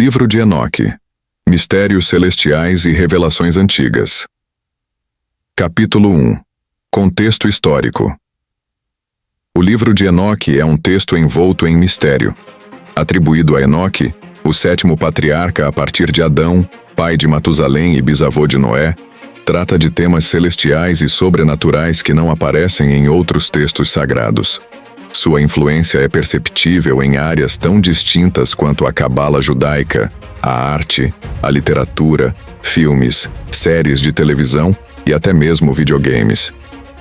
Livro de Enoque. Mistérios celestiais e revelações antigas. Capítulo 1. Contexto histórico. O livro de Enoque é um texto envolto em mistério. Atribuído a Enoque, o sétimo patriarca a partir de Adão, pai de Matusalém e bisavô de Noé, trata de temas celestiais e sobrenaturais que não aparecem em outros textos sagrados. Sua influência é perceptível em áreas tão distintas quanto a cabala judaica, a arte, a literatura, filmes, séries de televisão e até mesmo videogames.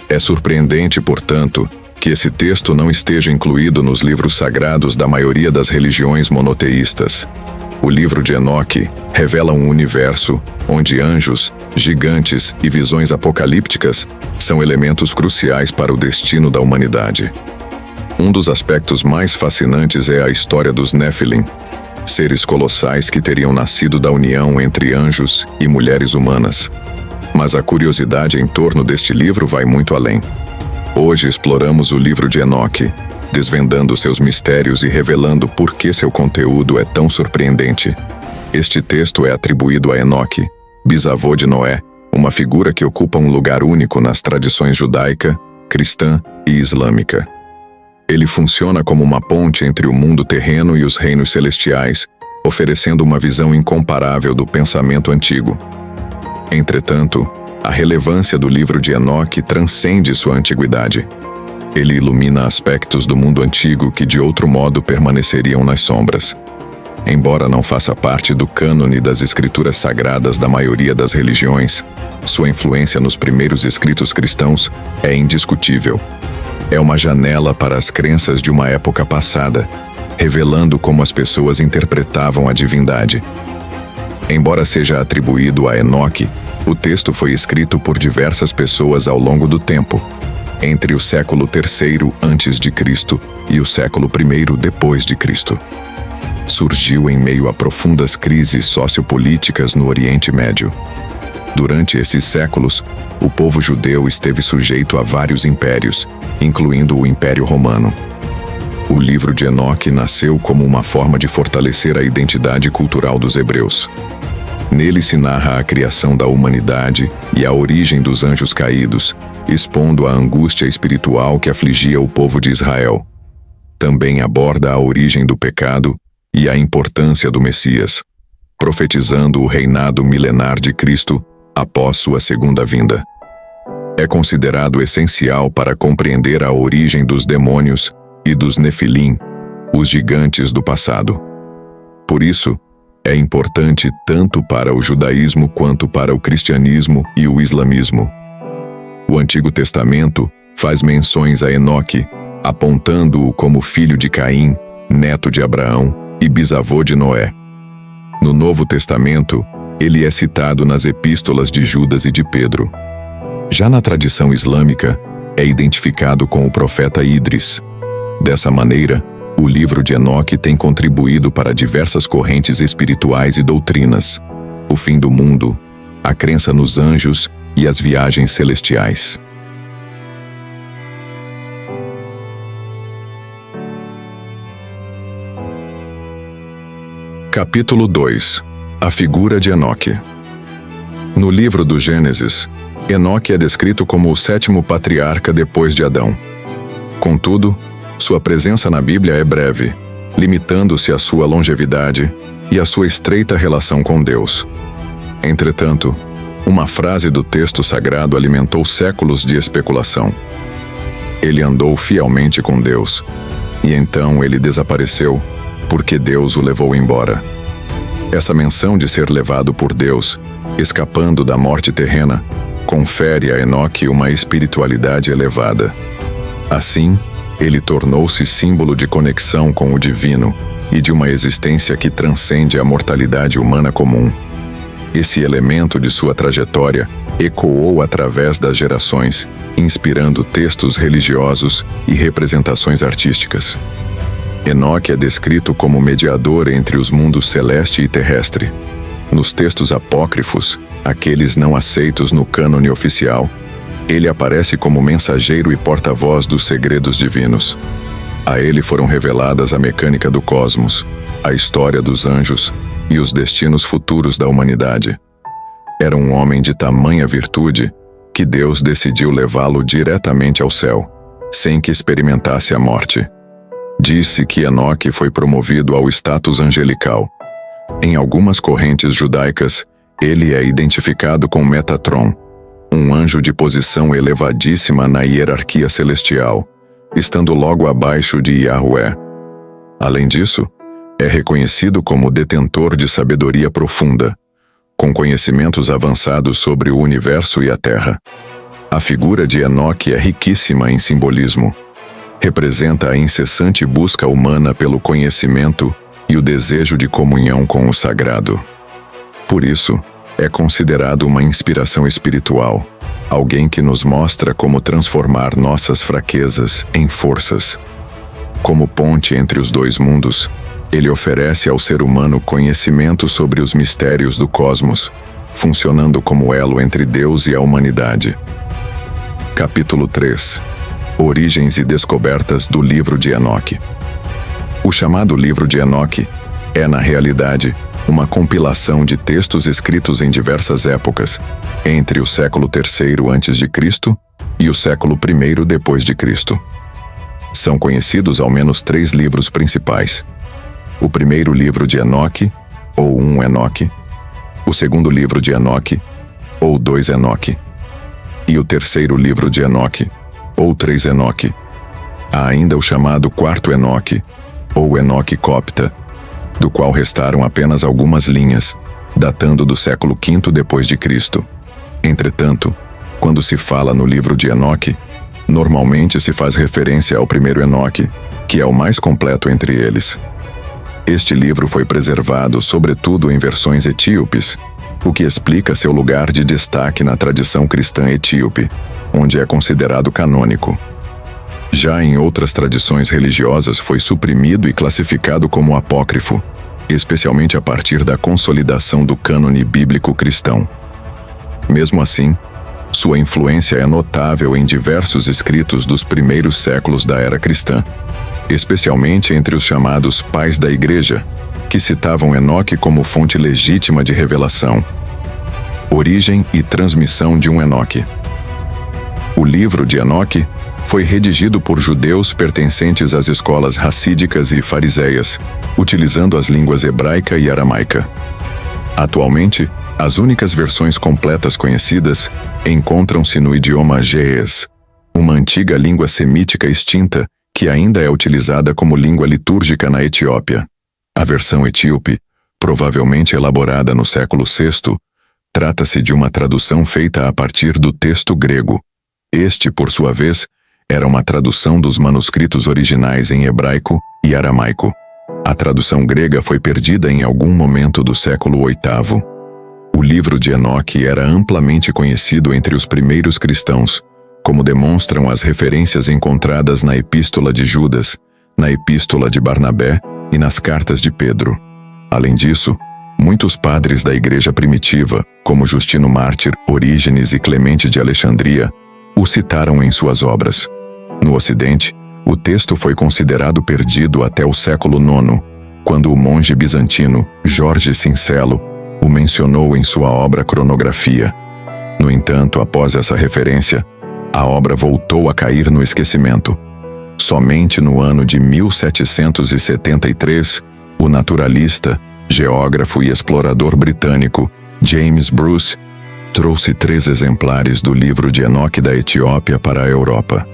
É surpreendente, portanto, que esse texto não esteja incluído nos livros sagrados da maioria das religiões monoteístas. O livro de Enoque revela um universo onde anjos, gigantes e visões apocalípticas são elementos cruciais para o destino da humanidade. Um dos aspectos mais fascinantes é a história dos Néfilim, seres colossais que teriam nascido da união entre anjos e mulheres humanas. Mas a curiosidade em torno deste livro vai muito além. Hoje exploramos o livro de Enoque, desvendando seus mistérios e revelando por que seu conteúdo é tão surpreendente. Este texto é atribuído a Enoque, bisavô de Noé, uma figura que ocupa um lugar único nas tradições judaica, cristã e islâmica. Ele funciona como uma ponte entre o mundo terreno e os reinos celestiais, oferecendo uma visão incomparável do pensamento antigo. Entretanto, a relevância do livro de Enoque transcende sua antiguidade. Ele ilumina aspectos do mundo antigo que de outro modo permaneceriam nas sombras. Embora não faça parte do cânone das escrituras sagradas da maioria das religiões, sua influência nos primeiros escritos cristãos é indiscutível. É uma janela para as crenças de uma época passada, revelando como as pessoas interpretavam a divindade. Embora seja atribuído a Enoque, o texto foi escrito por diversas pessoas ao longo do tempo, entre o século III a.C. e o século I depois de Cristo. Surgiu em meio a profundas crises sociopolíticas no Oriente Médio. Durante esses séculos, o povo judeu esteve sujeito a vários impérios, incluindo o Império Romano. O livro de Enoque nasceu como uma forma de fortalecer a identidade cultural dos hebreus. Nele se narra a criação da humanidade e a origem dos anjos caídos, expondo a angústia espiritual que afligia o povo de Israel. Também aborda a origem do pecado e a importância do Messias, profetizando o reinado milenar de Cristo após sua segunda vinda. É considerado essencial para compreender a origem dos demônios e dos Nefilim, os gigantes do passado. Por isso, é importante tanto para o judaísmo quanto para o cristianismo e o islamismo. O Antigo Testamento faz menções a Enoque, apontando-o como filho de Caim, neto de Abraão e bisavô de Noé. No Novo Testamento, ele é citado nas epístolas de Judas e de Pedro. Já na tradição islâmica, é identificado com o profeta Idris. Dessa maneira, o livro de Enoque tem contribuído para diversas correntes espirituais e doutrinas: o fim do mundo, a crença nos anjos e as viagens celestiais. Capítulo 2. A figura de Enoque. No livro do Gênesis, Enoque é descrito como o sétimo patriarca depois de Adão. Contudo, sua presença na Bíblia é breve, limitando-se à sua longevidade e à sua estreita relação com Deus. Entretanto, uma frase do texto sagrado alimentou séculos de especulação. Ele andou fielmente com Deus, e então ele desapareceu, porque Deus o levou embora. Essa menção de ser levado por Deus, escapando da morte terrena, confere a Enoque uma espiritualidade elevada. Assim, ele tornou-se símbolo de conexão com o divino e de uma existência que transcende a mortalidade humana comum. Esse elemento de sua trajetória ecoou através das gerações, inspirando textos religiosos e representações artísticas. Enoque é descrito como mediador entre os mundos celeste e terrestre. Nos textos apócrifos, aqueles não aceitos no cânone oficial, ele aparece como mensageiro e porta-voz dos segredos divinos. A ele foram reveladas a mecânica do cosmos, a história dos anjos e os destinos futuros da humanidade. Era um homem de tamanha virtude que Deus decidiu levá-lo diretamente ao céu, sem que experimentasse a morte. Disse que Enoque foi promovido ao status angelical. Em algumas correntes judaicas, ele é identificado com Metatron, um anjo de posição elevadíssima na hierarquia celestial, estando logo abaixo de Yahweh. Além disso, é reconhecido como detentor de sabedoria profunda, com conhecimentos avançados sobre o universo e a Terra. A figura de Enoque é riquíssima em simbolismo. Representa a incessante busca humana pelo conhecimento e o desejo de comunhão com o sagrado. Por isso, é considerado uma inspiração espiritual, alguém que nos mostra como transformar nossas fraquezas em forças. Como ponte entre os dois mundos, ele oferece ao ser humano conhecimento sobre os mistérios do cosmos, funcionando como elo entre Deus e a humanidade. Capítulo 3. Origens e descobertas do livro de Enoque. O chamado livro de Enoque é, na realidade, uma compilação de textos escritos em diversas épocas, entre o século III a.C. e o século I depois de Cristo. São conhecidos ao menos 3 livros principais: o primeiro livro de Enoque, ou 1 Enoque, o segundo livro de Enoque, ou 2 Enoque, e o terceiro livro de Enoque, ou 3 Enoque. Há ainda o chamado 4º Enoque, ou Enoque Copta, do qual restaram apenas algumas linhas, datando do século V depois de Cristo. Entretanto, quando se fala no livro de Enoque, normalmente se faz referência ao primeiro Enoque, que é o mais completo entre eles. Este livro foi preservado sobretudo em versões etíopes, o que explica seu lugar de destaque na tradição cristã etíope, onde é considerado canônico. Já em outras tradições religiosas foi suprimido e classificado como apócrifo, especialmente a partir da consolidação do cânone bíblico cristão. Mesmo assim, sua influência é notável em diversos escritos dos primeiros séculos da era cristã, especialmente entre os chamados pais da Igreja, que citavam Enoque como fonte legítima de revelação. Origem e transmissão de um Enoque. O livro de Enoque foi redigido por judeus pertencentes às escolas racídicas e fariseias, utilizando as línguas hebraica e aramaica. Atualmente, as únicas versões completas conhecidas encontram-se no idioma ge'ez, uma antiga língua semítica extinta que ainda é utilizada como língua litúrgica na Etiópia. A versão etíope, provavelmente elaborada no século VI, trata-se de uma tradução feita a partir do texto grego. Este, por sua vez, era uma tradução dos manuscritos originais em hebraico e aramaico. A tradução grega foi perdida em algum momento do século VIII. O livro de Enoque era amplamente conhecido entre os primeiros cristãos, como demonstram as referências encontradas na Epístola de Judas, na Epístola de Barnabé e nas cartas de Pedro. Além disso, muitos padres da Igreja primitiva, como Justino Mártir, Orígenes e Clemente de Alexandria, o citaram em suas obras. No Ocidente, o texto foi considerado perdido até o século IX, quando o monge bizantino Jorge Sincelo o mencionou em sua obra Cronografia. No entanto, após essa referência, a obra voltou a cair no esquecimento. Somente no ano de 1773, o naturalista, geógrafo e explorador britânico James Bruce trouxe 3 exemplares do livro de Enoque da Etiópia para a Europa.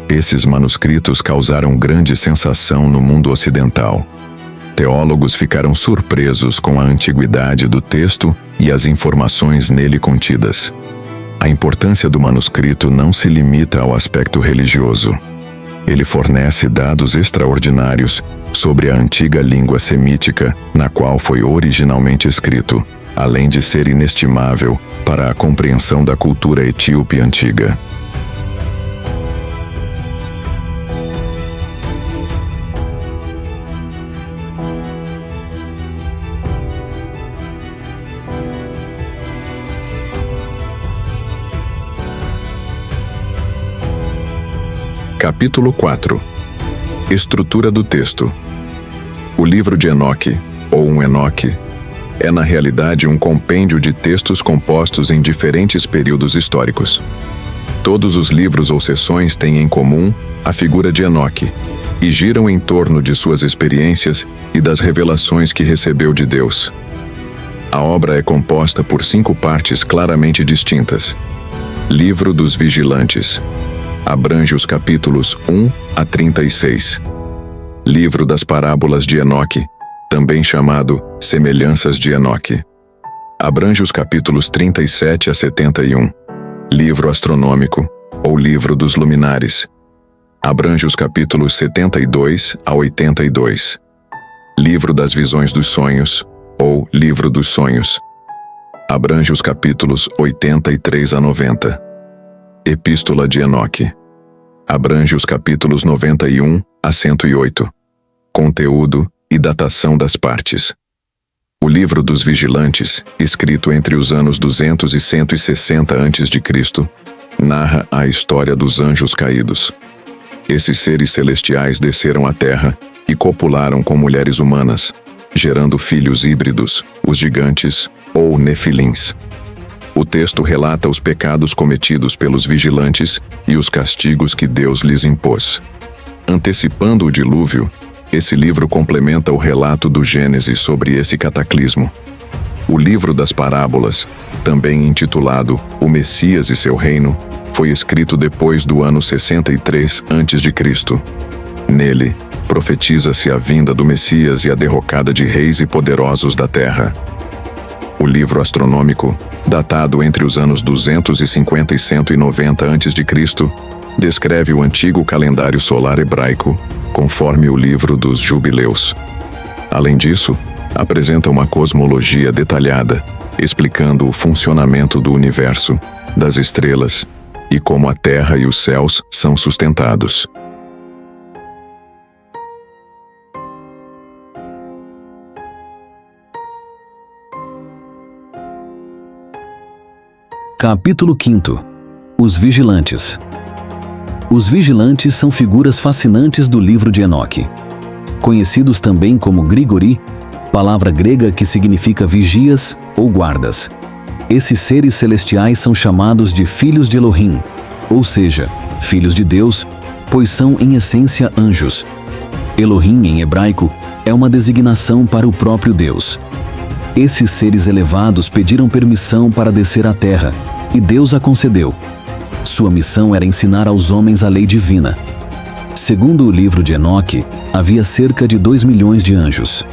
Esses manuscritos causaram grande sensação no mundo ocidental. Teólogos ficaram surpresos com a antiguidade do texto e as informações nele contidas. A importância do manuscrito não se limita ao aspecto religioso. Ele fornece dados extraordinários sobre a antiga língua semítica na qual foi originalmente escrito, além de ser inestimável para a compreensão da cultura etíope antiga. Capítulo 4. Estrutura do texto. O livro de Enoque, ou 1 Enoque, é na realidade um compêndio de textos compostos em diferentes períodos históricos. Todos os livros ou seções têm em comum a figura de Enoque e giram em torno de suas experiências e das revelações que recebeu de Deus. A obra é composta por 5 partes claramente distintas. Livro dos Vigilantes. Abrange os capítulos 1 a 36. Livro das Parábolas de Enoque, também chamado Semelhanças de Enoque. Abrange os capítulos 37 a 71. Livro Astronômico, ou Livro dos Luminares. Abrange os capítulos 72 a 82. Livro das Visões dos Sonhos, ou Livro dos Sonhos. Abrange os capítulos 83 a 90. Epístola de Enoque. Abrange os capítulos 91 a 108. Conteúdo e datação das partes. O Livro dos Vigilantes, escrito entre os anos 200 e 160 a.C., narra a história dos anjos caídos. Esses seres celestiais desceram à terra e copularam com mulheres humanas, gerando filhos híbridos, os gigantes ou nefilins. O texto relata os pecados cometidos pelos vigilantes e os castigos que Deus lhes impôs. Antecipando o dilúvio, esse livro complementa o relato do Gênesis sobre esse cataclismo. O Livro das Parábolas, também intitulado O Messias e seu Reino, foi escrito depois do ano 63 a.C. Nele, profetiza-se a vinda do Messias e a derrocada de reis e poderosos da terra. O Livro Astronômico, datado entre os anos 250 e 190 a.C., descreve o antigo calendário solar hebraico, conforme o Livro dos Jubileus. Além disso, apresenta uma cosmologia detalhada, explicando o funcionamento do universo, das estrelas e como a Terra e os céus são sustentados. Capítulo 5. Os Vigilantes. Os vigilantes são figuras fascinantes do livro de Enoque. Conhecidos também como Grigori, palavra grega que significa vigias ou guardas. Esses seres celestiais são chamados de filhos de Elohim, ou seja, filhos de Deus, pois são em essência anjos. Elohim em hebraico é uma designação para o próprio Deus. Esses seres elevados pediram permissão para descer à terra, e Deus a concedeu. Sua missão era ensinar aos homens a lei divina. Segundo o livro de Enoque, havia cerca de 2 milhões de anjos.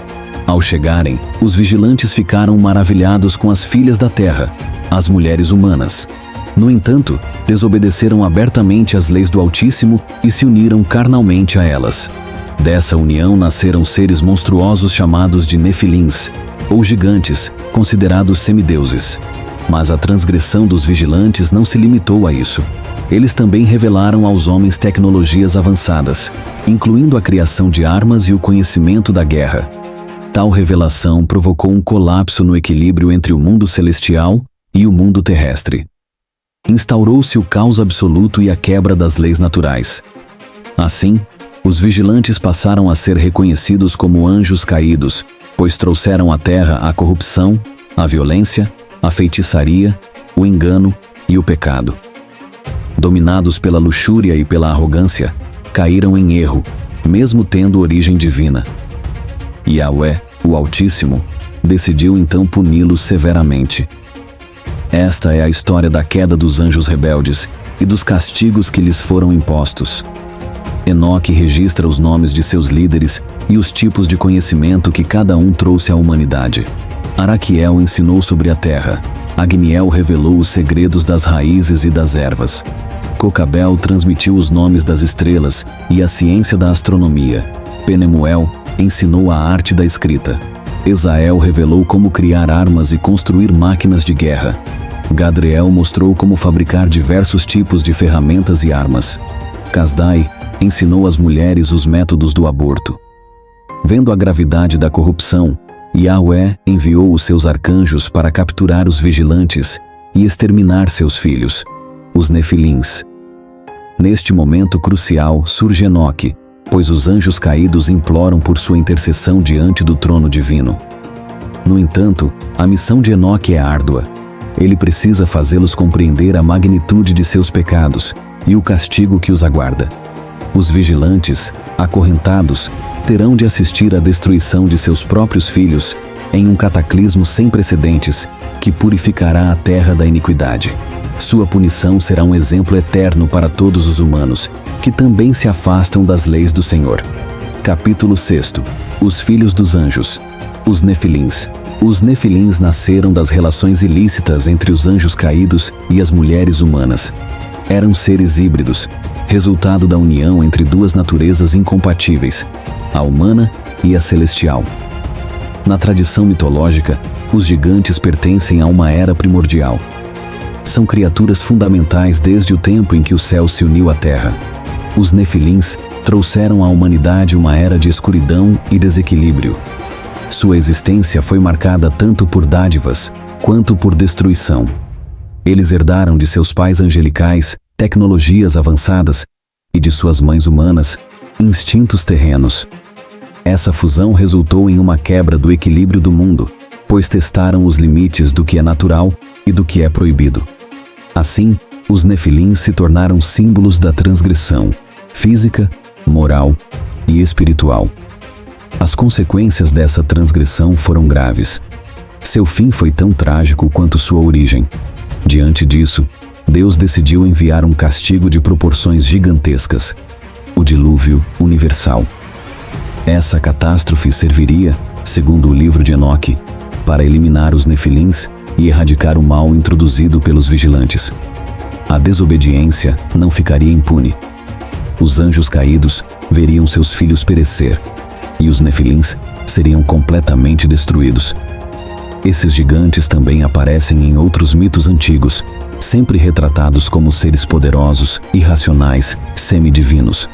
Ao chegarem, os vigilantes ficaram maravilhados com as filhas da terra, as mulheres humanas. No entanto, desobedeceram abertamente às leis do Altíssimo e se uniram carnalmente a elas. Dessa união nasceram seres monstruosos chamados de nefilins, ou gigantes, considerados semideuses. Mas a transgressão dos vigilantes não se limitou a isso. Eles também revelaram aos homens tecnologias avançadas, incluindo a criação de armas e o conhecimento da guerra. Tal revelação provocou um colapso no equilíbrio entre o mundo celestial e o mundo terrestre. Instaurou-se o caos absoluto e a quebra das leis naturais. Assim, os vigilantes passaram a ser reconhecidos como anjos caídos, pois trouxeram à terra a corrupção, a violência, a feitiçaria, o engano e o pecado. Dominados pela luxúria e pela arrogância, caíram em erro, mesmo tendo origem divina. Yahweh, o Altíssimo, decidiu então puni-los severamente. Esta é a história da queda dos anjos rebeldes e dos castigos que lhes foram impostos. Enoque registra os nomes de seus líderes e os tipos de conhecimento que cada um trouxe à humanidade. Araquiel ensinou sobre a terra. Agniel revelou os segredos das raízes e das ervas. Cocabel transmitiu os nomes das estrelas e a ciência da astronomia. Penemuel ensinou a arte da escrita. Esael revelou como criar armas e construir máquinas de guerra. Gadriel mostrou como fabricar diversos tipos de ferramentas e armas. Casdai ensinou às mulheres os métodos do aborto. Vendo a gravidade da corrupção, Yahweh enviou os seus arcanjos para capturar os vigilantes e exterminar seus filhos, os nefilins. Neste momento crucial surge Enoque, pois os anjos caídos imploram por sua intercessão diante do trono divino. No entanto, a missão de Enoque é árdua. Ele precisa fazê-los compreender a magnitude de seus pecados e o castigo que os aguarda. Os vigilantes, acorrentados, terão de assistir à destruição de seus próprios filhos em um cataclismo sem precedentes que purificará a terra da iniquidade. Sua punição será um exemplo eterno para todos os humanos, que também se afastam das leis do Senhor. Capítulo 6. Os filhos dos anjos. Os Nefilins. Os Nefilins nasceram das relações ilícitas entre os anjos caídos e as mulheres humanas. Eram seres híbridos, resultado da união entre duas naturezas incompatíveis, a humana e a celestial. Na tradição mitológica, os gigantes pertencem a uma era primordial. São criaturas fundamentais desde o tempo em que o céu se uniu à terra. Os Nefilins trouxeram à humanidade uma era de escuridão e desequilíbrio. Sua existência foi marcada tanto por dádivas quanto por destruição. Eles herdaram de seus pais angelicais tecnologias avançadas e de suas mães humanas instintos terrenos. Essa fusão resultou em uma quebra do equilíbrio do mundo, pois testaram os limites do que é natural e do que é proibido. Assim, os Nefilins se tornaram símbolos da transgressão física, moral e espiritual. As consequências dessa transgressão foram graves. Seu fim foi tão trágico quanto sua origem. Diante disso, Deus decidiu enviar um castigo de proporções gigantescas, o dilúvio universal. Essa catástrofe serviria, segundo o livro de Enoque, para eliminar os Nefilins e erradicar o mal introduzido pelos vigilantes. A desobediência não ficaria impune. Os anjos caídos veriam seus filhos perecer, e os Nefilins seriam completamente destruídos. Esses gigantes também aparecem em outros mitos antigos, sempre retratados como seres poderosos, irracionais, semidivinos.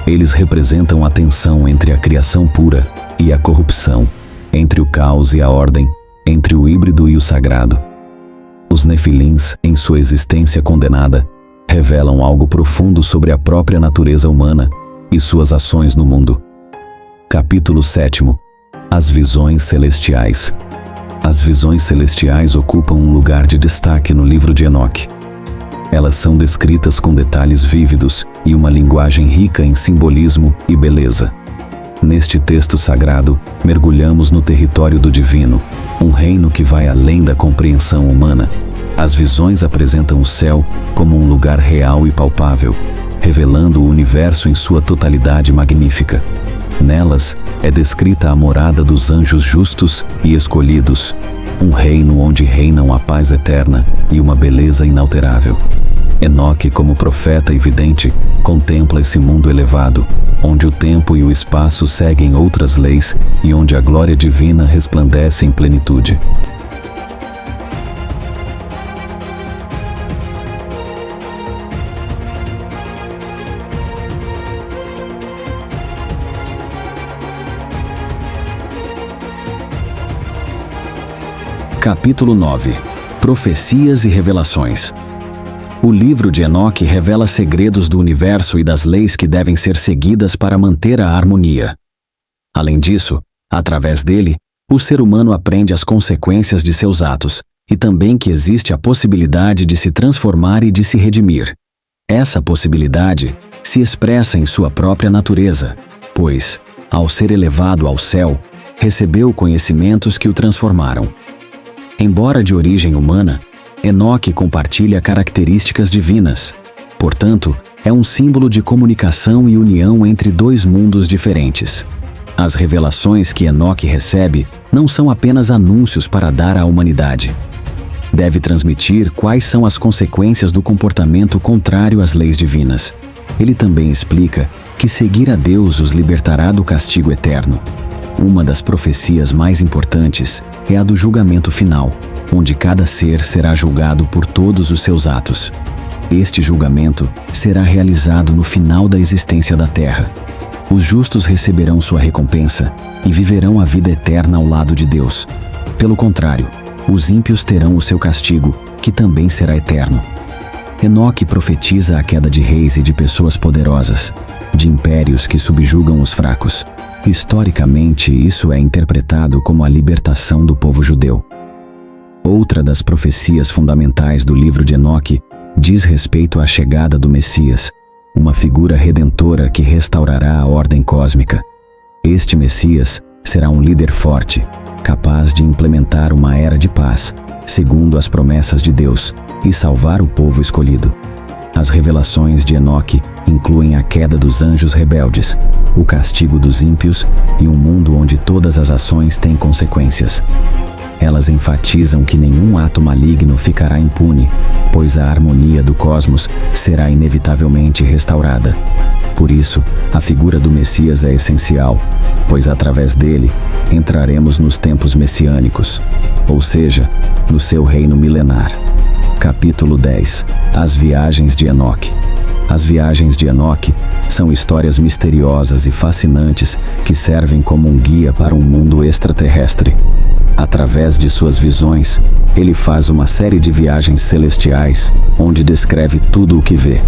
Eles representam a tensão entre a criação pura e a corrupção, entre o caos e a ordem, entre o híbrido e o sagrado. Os Nefilins, em sua existência condenada, revelam algo profundo sobre a própria natureza humana e suas ações no mundo. Capítulo 7. As visões celestiais. As visões celestiais ocupam um lugar de destaque no livro de Enoque. Elas são descritas com detalhes vívidos e uma linguagem rica em simbolismo e beleza. Neste texto sagrado, mergulhamos no território do divino, um reino que vai além da compreensão humana. As visões apresentam o céu como um lugar real e palpável, revelando o universo em sua totalidade magnífica. Nelas é descrita a morada dos anjos justos e escolhidos, um reino onde reinam a paz eterna e uma beleza inalterável. Enoque, como profeta e vidente, contempla esse mundo elevado, onde o tempo e o espaço seguem outras leis e onde a glória divina resplandece em plenitude. Capítulo 9. Profecias e revelações. O livro de Enoque revela segredos do universo e das leis que devem ser seguidas para manter a harmonia. Além disso, através dele, o ser humano aprende as consequências de seus atos e também que existe a possibilidade de se transformar e de se redimir. Essa possibilidade se expressa em sua própria natureza, pois, ao ser elevado ao céu, recebeu conhecimentos que o transformaram. Embora de origem humana, Enoque compartilha características divinas. Portanto, é um símbolo de comunicação e união entre dois mundos diferentes. As revelações que Enoque recebe não são apenas anúncios para dar à humanidade. Deve transmitir quais são as consequências do comportamento contrário às leis divinas. Ele também explica que seguir a Deus os libertará do castigo eterno. Uma das profecias mais importantes é a do julgamento final, onde cada ser será julgado por todos os seus atos. Este julgamento será realizado no final da existência da Terra. Os justos receberão sua recompensa e viverão a vida eterna ao lado de Deus. Pelo contrário, os ímpios terão o seu castigo, que também será eterno. Enoque profetiza a queda de reis e de pessoas poderosas, de impérios que subjugam os fracos. Historicamente, isso é interpretado como a libertação do povo judeu. Outra das profecias fundamentais do livro de Enoque diz respeito à chegada do Messias, uma figura redentora que restaurará a ordem cósmica. Este Messias será um líder forte, capaz de implementar uma era de paz, segundo as promessas de Deus, e salvar o povo escolhido. As revelações de Enoque incluem a queda dos anjos rebeldes, o castigo dos ímpios e um mundo onde todas as ações têm consequências. Elas enfatizam que nenhum ato maligno ficará impune, pois a harmonia do cosmos será inevitavelmente restaurada. Por isso, a figura do Messias é essencial, pois através dele entraremos nos tempos messiânicos, ou seja, no seu reino milenar. Capítulo 10. As viagens de Enoque. As viagens de Enoque são histórias misteriosas e fascinantes que servem como um guia para um mundo extraterrestre. Através de suas visões, ele faz uma série de viagens celestiais, onde descreve tudo o que vê.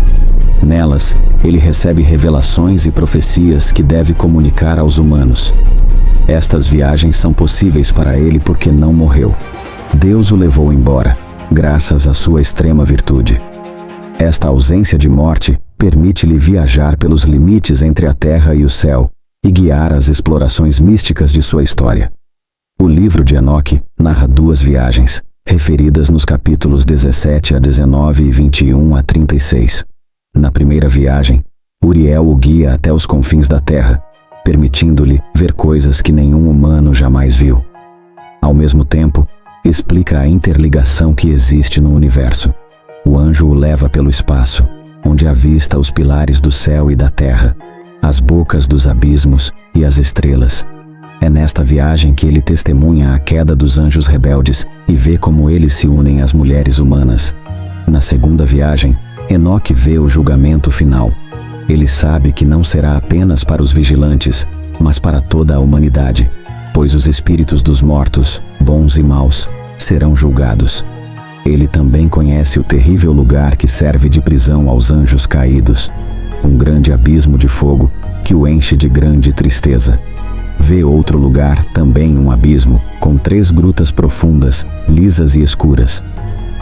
Nelas, ele recebe revelações e profecias que deve comunicar aos humanos. Estas viagens são possíveis para ele porque não morreu. Deus o levou embora, graças à sua extrema virtude. Esta ausência de morte permite-lhe viajar pelos limites entre a terra e o céu e guiar as explorações místicas de sua história. O livro de Enoque narra duas viagens, referidas nos capítulos 17 a 19 e 21 a 36. Na primeira viagem, Uriel o guia até os confins da terra, permitindo-lhe ver coisas que nenhum humano jamais viu. Ao mesmo tempo, explica a interligação que existe no universo. O anjo o leva pelo espaço, onde avista os pilares do céu e da terra, as bocas dos abismos e as estrelas. É nesta viagem que ele testemunha a queda dos anjos rebeldes e vê como eles se unem às mulheres humanas. Na segunda viagem, Enoque vê o julgamento final. Ele sabe que não será apenas para os vigilantes, mas para toda a humanidade, pois os espíritos dos mortos, bons e maus, serão julgados. Ele também conhece o terrível lugar que serve de prisão aos anjos caídos, um grande abismo de fogo que o enche de grande tristeza. Vê outro lugar, também um abismo, com 3 grutas profundas, lisas e escuras.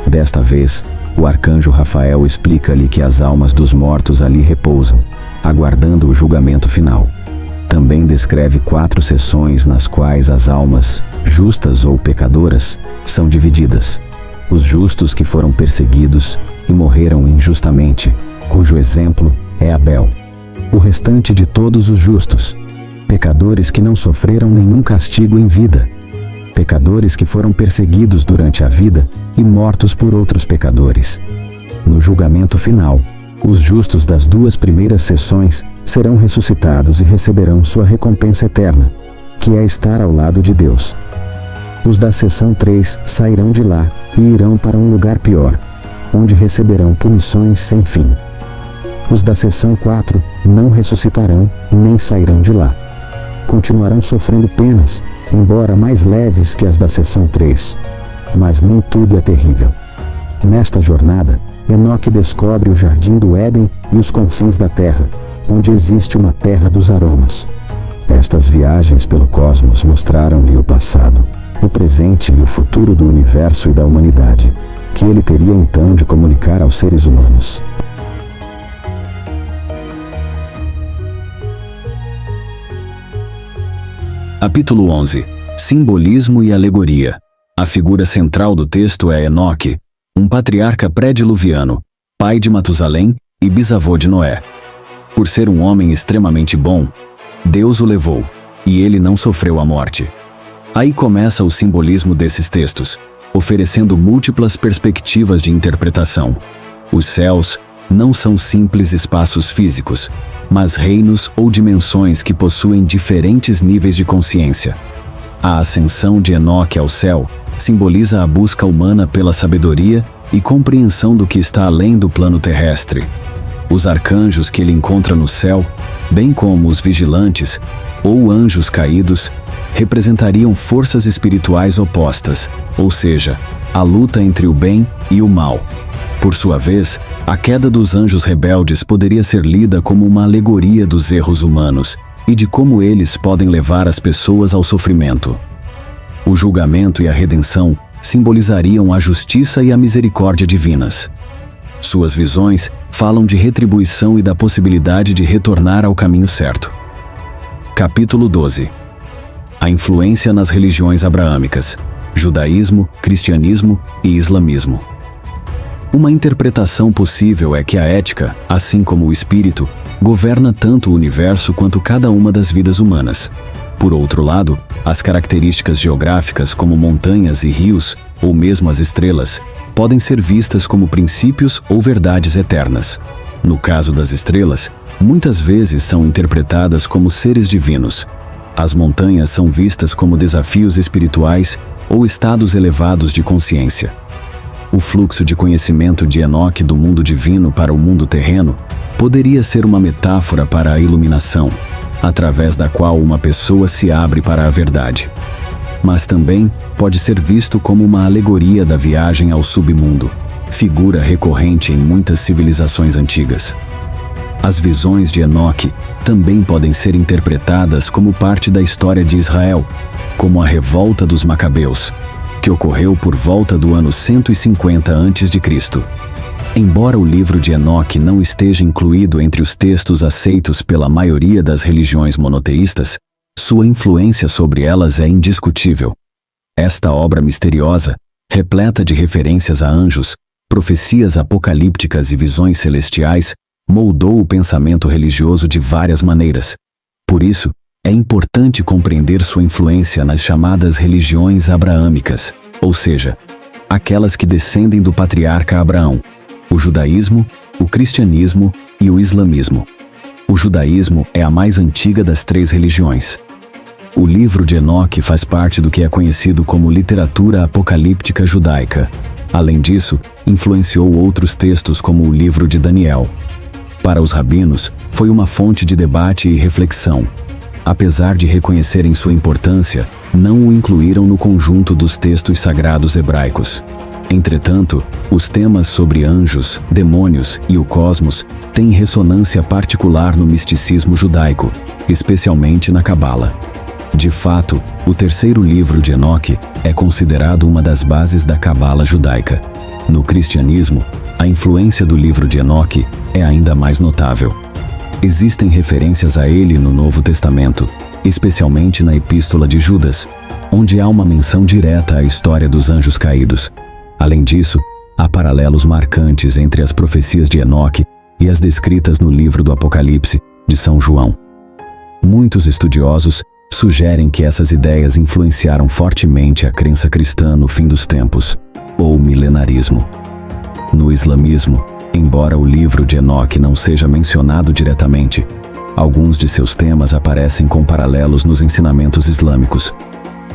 Desta vez, o arcanjo Rafael explica-lhe que as almas dos mortos ali repousam, aguardando o julgamento final. Também descreve 4 seções nas quais as almas, justas ou pecadoras, são divididas. Os justos que foram perseguidos e morreram injustamente, cujo exemplo é Abel. O restante de todos os justos, pecadores que não sofreram nenhum castigo em vida, pecadores que foram perseguidos durante a vida e mortos por outros pecadores. No julgamento final, os justos das 2 primeiras seções serão ressuscitados e receberão sua recompensa eterna, que é estar ao lado de Deus. Os da seção 3 sairão de lá e irão para um lugar pior, onde receberão punições sem fim. Os da seção 4 não ressuscitarão nem sairão de lá. Continuarão sofrendo penas, embora mais leves que as da seção 3. Mas nem tudo é terrível. Nesta jornada, Enoque descobre o jardim do Éden e os confins da terra, onde existe uma terra dos aromas. Estas viagens pelo cosmos mostraram-lhe o passado, o presente e o futuro do universo e da humanidade, que ele teria então de comunicar aos seres humanos. Capítulo 11. Simbolismo e alegoria. A figura central do texto é Enoque, um patriarca pré-diluviano, pai de Matusalém e bisavô de Noé. Por ser um homem extremamente bom, Deus o levou, e ele não sofreu a morte. Aí começa o simbolismo desses textos, oferecendo múltiplas perspectivas de interpretação. Os céus não são simples espaços físicos, mas reinos ou dimensões que possuem diferentes níveis de consciência. A ascensão de Enoque ao céu simboliza a busca humana pela sabedoria e compreensão do que está além do plano terrestre. Os arcanjos que ele encontra no céu, bem como os vigilantes, ou anjos caídos, representariam forças espirituais opostas, ou seja, a luta entre o bem e o mal. Por sua vez, a queda dos anjos rebeldes poderia ser lida como uma alegoria dos erros humanos, e de como eles podem levar as pessoas ao sofrimento. O julgamento e a redenção simbolizariam a justiça e a misericórdia divinas. Suas visões falam de retribuição e da possibilidade de retornar ao caminho certo. Capítulo 12. A influência nas religiões abraâmicas, judaísmo, cristianismo e islamismo. Uma interpretação possível é que a ética, assim como o espírito, governa tanto o universo quanto cada uma das vidas humanas. Por outro lado, as características geográficas como montanhas e rios, ou mesmo as estrelas, podem ser vistas como princípios ou verdades eternas. No caso das estrelas, muitas vezes são interpretadas como seres divinos. As montanhas são vistas como desafios espirituais ou estados elevados de consciência. O fluxo de conhecimento de Enoque do mundo divino para o mundo terreno poderia ser uma metáfora para a iluminação, através da qual uma pessoa se abre para a verdade. Mas também pode ser visto como uma alegoria da viagem ao submundo, figura recorrente em muitas civilizações antigas. As visões de Enoque também podem ser interpretadas como parte da história de Israel, como a revolta dos Macabeus, que ocorreu por volta do ano 150 a.C. Embora o livro de Enoque não esteja incluído entre os textos aceitos pela maioria das religiões monoteístas, sua influência sobre elas é indiscutível. Esta obra misteriosa, repleta de referências a anjos, profecias apocalípticas e visões celestiais, moldou o pensamento religioso de várias maneiras. Por isso, é importante compreender sua influência nas chamadas religiões abraâmicas, ou seja, aquelas que descendem do patriarca Abraão: o judaísmo, o cristianismo e o islamismo. O judaísmo é a mais antiga das três religiões. O livro de Enoque faz parte do que é conhecido como literatura apocalíptica judaica. Além disso, influenciou outros textos como o livro de Daniel. Para os rabinos, foi uma fonte de debate e reflexão. Apesar de reconhecerem sua importância, não o incluíram no conjunto dos textos sagrados hebraicos. Entretanto, os temas sobre anjos, demônios e o cosmos têm ressonância particular no misticismo judaico, especialmente na Cabala. De fato, o terceiro livro de Enoque é considerado uma das bases da Cabala judaica. No cristianismo, a influência do livro de Enoque é ainda mais notável. Existem referências a ele no Novo Testamento, especialmente na Epístola de Judas, onde há uma menção direta à história dos anjos caídos. Além disso, há paralelos marcantes entre as profecias de Enoque e as descritas no livro do Apocalipse de São João. Muitos estudiosos sugerem que essas ideias influenciaram fortemente a crença cristã no fim dos tempos, ou milenarismo. No islamismo, embora o livro de Enoque não seja mencionado diretamente, alguns de seus temas aparecem com paralelos nos ensinamentos islâmicos.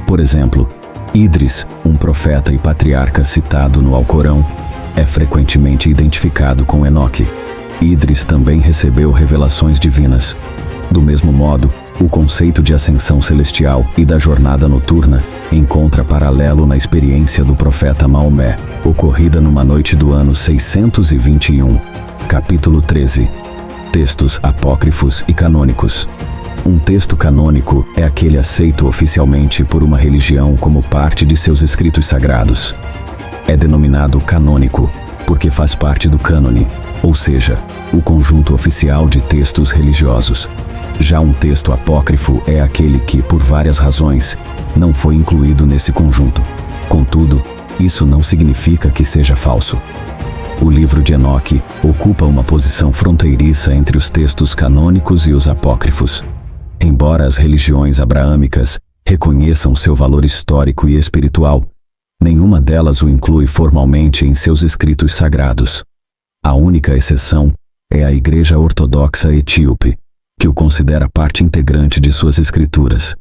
Por exemplo, Idris, um profeta e patriarca citado no Alcorão, é frequentemente identificado com Enoque. Idris também recebeu revelações divinas. Do mesmo modo, o conceito de ascensão celestial e da jornada noturna encontra paralelo na experiência do profeta Maomé, ocorrida numa noite do ano 621. Capítulo 13. Textos apócrifos e canônicos. Um texto canônico é aquele aceito oficialmente por uma religião como parte de seus escritos sagrados. É denominado canônico porque faz parte do cânone, ou seja, o conjunto oficial de textos religiosos. Já um texto apócrifo é aquele que, por várias razões, não foi incluído nesse conjunto. Contudo, isso não significa que seja falso. O livro de Enoque ocupa uma posição fronteiriça entre os textos canônicos e os apócrifos. Embora as religiões abraâmicas reconheçam seu valor histórico e espiritual, nenhuma delas o inclui formalmente em seus escritos sagrados. A única exceção é a Igreja Ortodoxa Etíope, que o considera parte integrante de suas escrituras.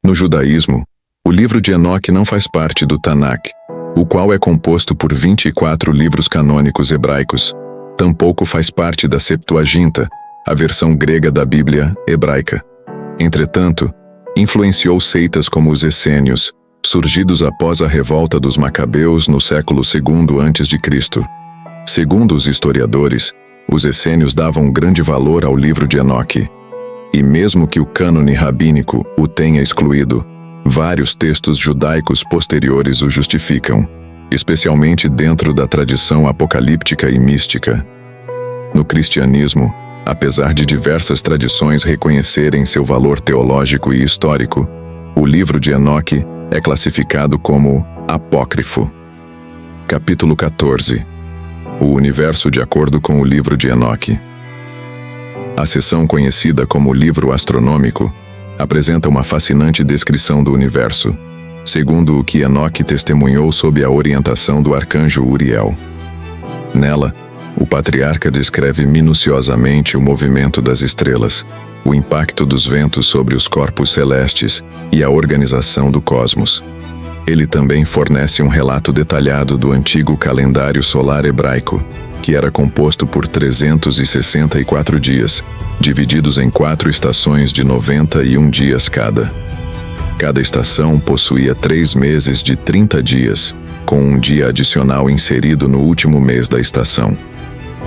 No judaísmo, o livro de Enoque não faz parte do Tanakh, o qual é composto por 24 livros canônicos hebraicos. Tampouco faz parte da Septuaginta, a versão grega da Bíblia hebraica. Entretanto, influenciou seitas como os essênios, surgidos após a revolta dos Macabeus no século II a.C. Segundo os historiadores, os essênios davam grande valor ao livro de Enoque. E mesmo que o cânone rabínico o tenha excluído, vários textos judaicos posteriores o justificam, especialmente dentro da tradição apocalíptica e mística. No cristianismo, apesar de diversas tradições reconhecerem seu valor teológico e histórico, o livro de Enoque é classificado como apócrifo. Capítulo 14. O universo de acordo com o livro de Enoque. A seção conhecida como livro astronômico apresenta uma fascinante descrição do universo, segundo o que Enoque testemunhou sob a orientação do arcanjo Uriel. Nela, o patriarca descreve minuciosamente o movimento das estrelas, o impacto dos ventos sobre os corpos celestes e a organização do cosmos. Ele também fornece um relato detalhado do antigo calendário solar hebraico, que era composto por 364 dias, divididos em 4 estações de 91 dias cada. Cada estação possuía 3 meses de 30 dias, com um dia adicional inserido no último mês da estação.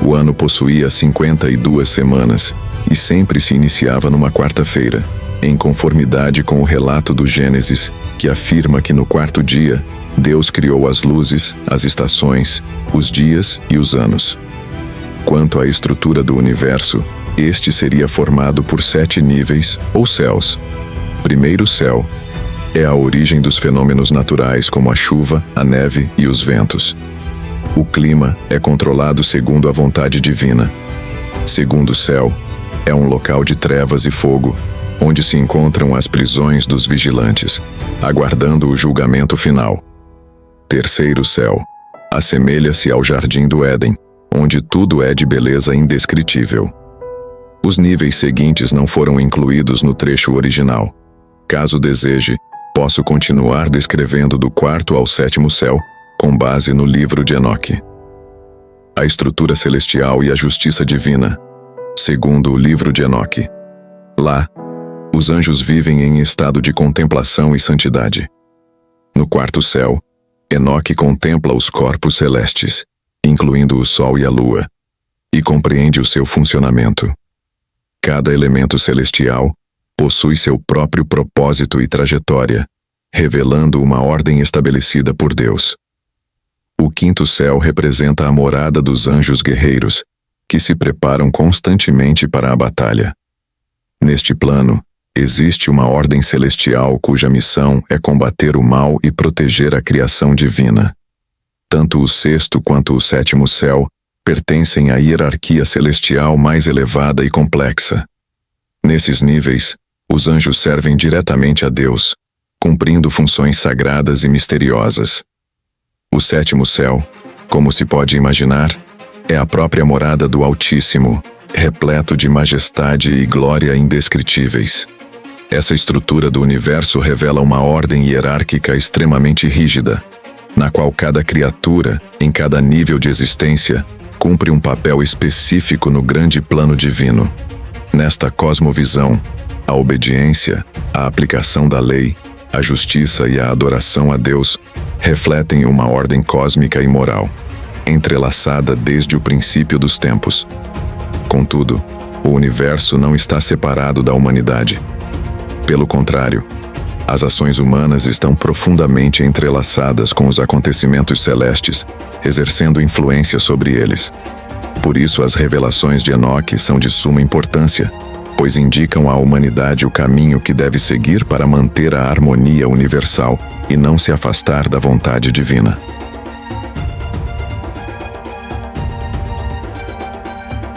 O ano possuía 52 semanas, e sempre se iniciava numa quarta-feira, em conformidade com o relato do Gênesis, que afirma que no 4º dia, Deus criou as luzes, as estações, os dias e os anos. Quanto à estrutura do universo, este seria formado por 7 níveis, ou céus. Primeiro céu é a origem dos fenômenos naturais como a chuva, a neve e os ventos. O clima é controlado segundo a vontade divina. Segundo céu é um local de trevas e fogo, onde se encontram as prisões dos vigilantes, aguardando o julgamento final. Terceiro céu assemelha-se ao jardim do Éden, onde tudo é de beleza indescritível. Os níveis seguintes não foram incluídos no trecho original. Caso deseje, posso continuar descrevendo do 4º ao 7º céu, com base no livro de Enoque. A estrutura celestial e a justiça divina, segundo o livro de Enoque. Lá, os anjos vivem em estado de contemplação e santidade. No 4º céu, Enoque contempla os corpos celestes, incluindo o sol e a lua, e compreende o seu funcionamento. Cada elemento celestial possui seu próprio propósito e trajetória, revelando uma ordem estabelecida por Deus. O 5º céu representa a morada dos anjos guerreiros, que se preparam constantemente para a batalha. Neste plano, existe uma ordem celestial cuja missão é combater o mal e proteger a criação divina. Tanto o 6º quanto o 7º céu pertencem à hierarquia celestial mais elevada e complexa. Nesses níveis, os anjos servem diretamente a Deus, cumprindo funções sagradas e misteriosas. O 7º céu, como se pode imaginar, é a própria morada do Altíssimo, repleto de majestade e glória indescritíveis. Essa estrutura do universo revela uma ordem hierárquica extremamente rígida, na qual cada criatura, em cada nível de existência, cumpre um papel específico no grande plano divino. Nesta cosmovisão, a obediência, a aplicação da lei, a justiça e a adoração a Deus refletem uma ordem cósmica e moral, entrelaçada desde o princípio dos tempos. Contudo, o universo não está separado da humanidade. Pelo contrário, as ações humanas estão profundamente entrelaçadas com os acontecimentos celestes, exercendo influência sobre eles. Por isso, as revelações de Enoque são de suma importância, pois indicam à humanidade o caminho que deve seguir para manter a harmonia universal e não se afastar da vontade divina.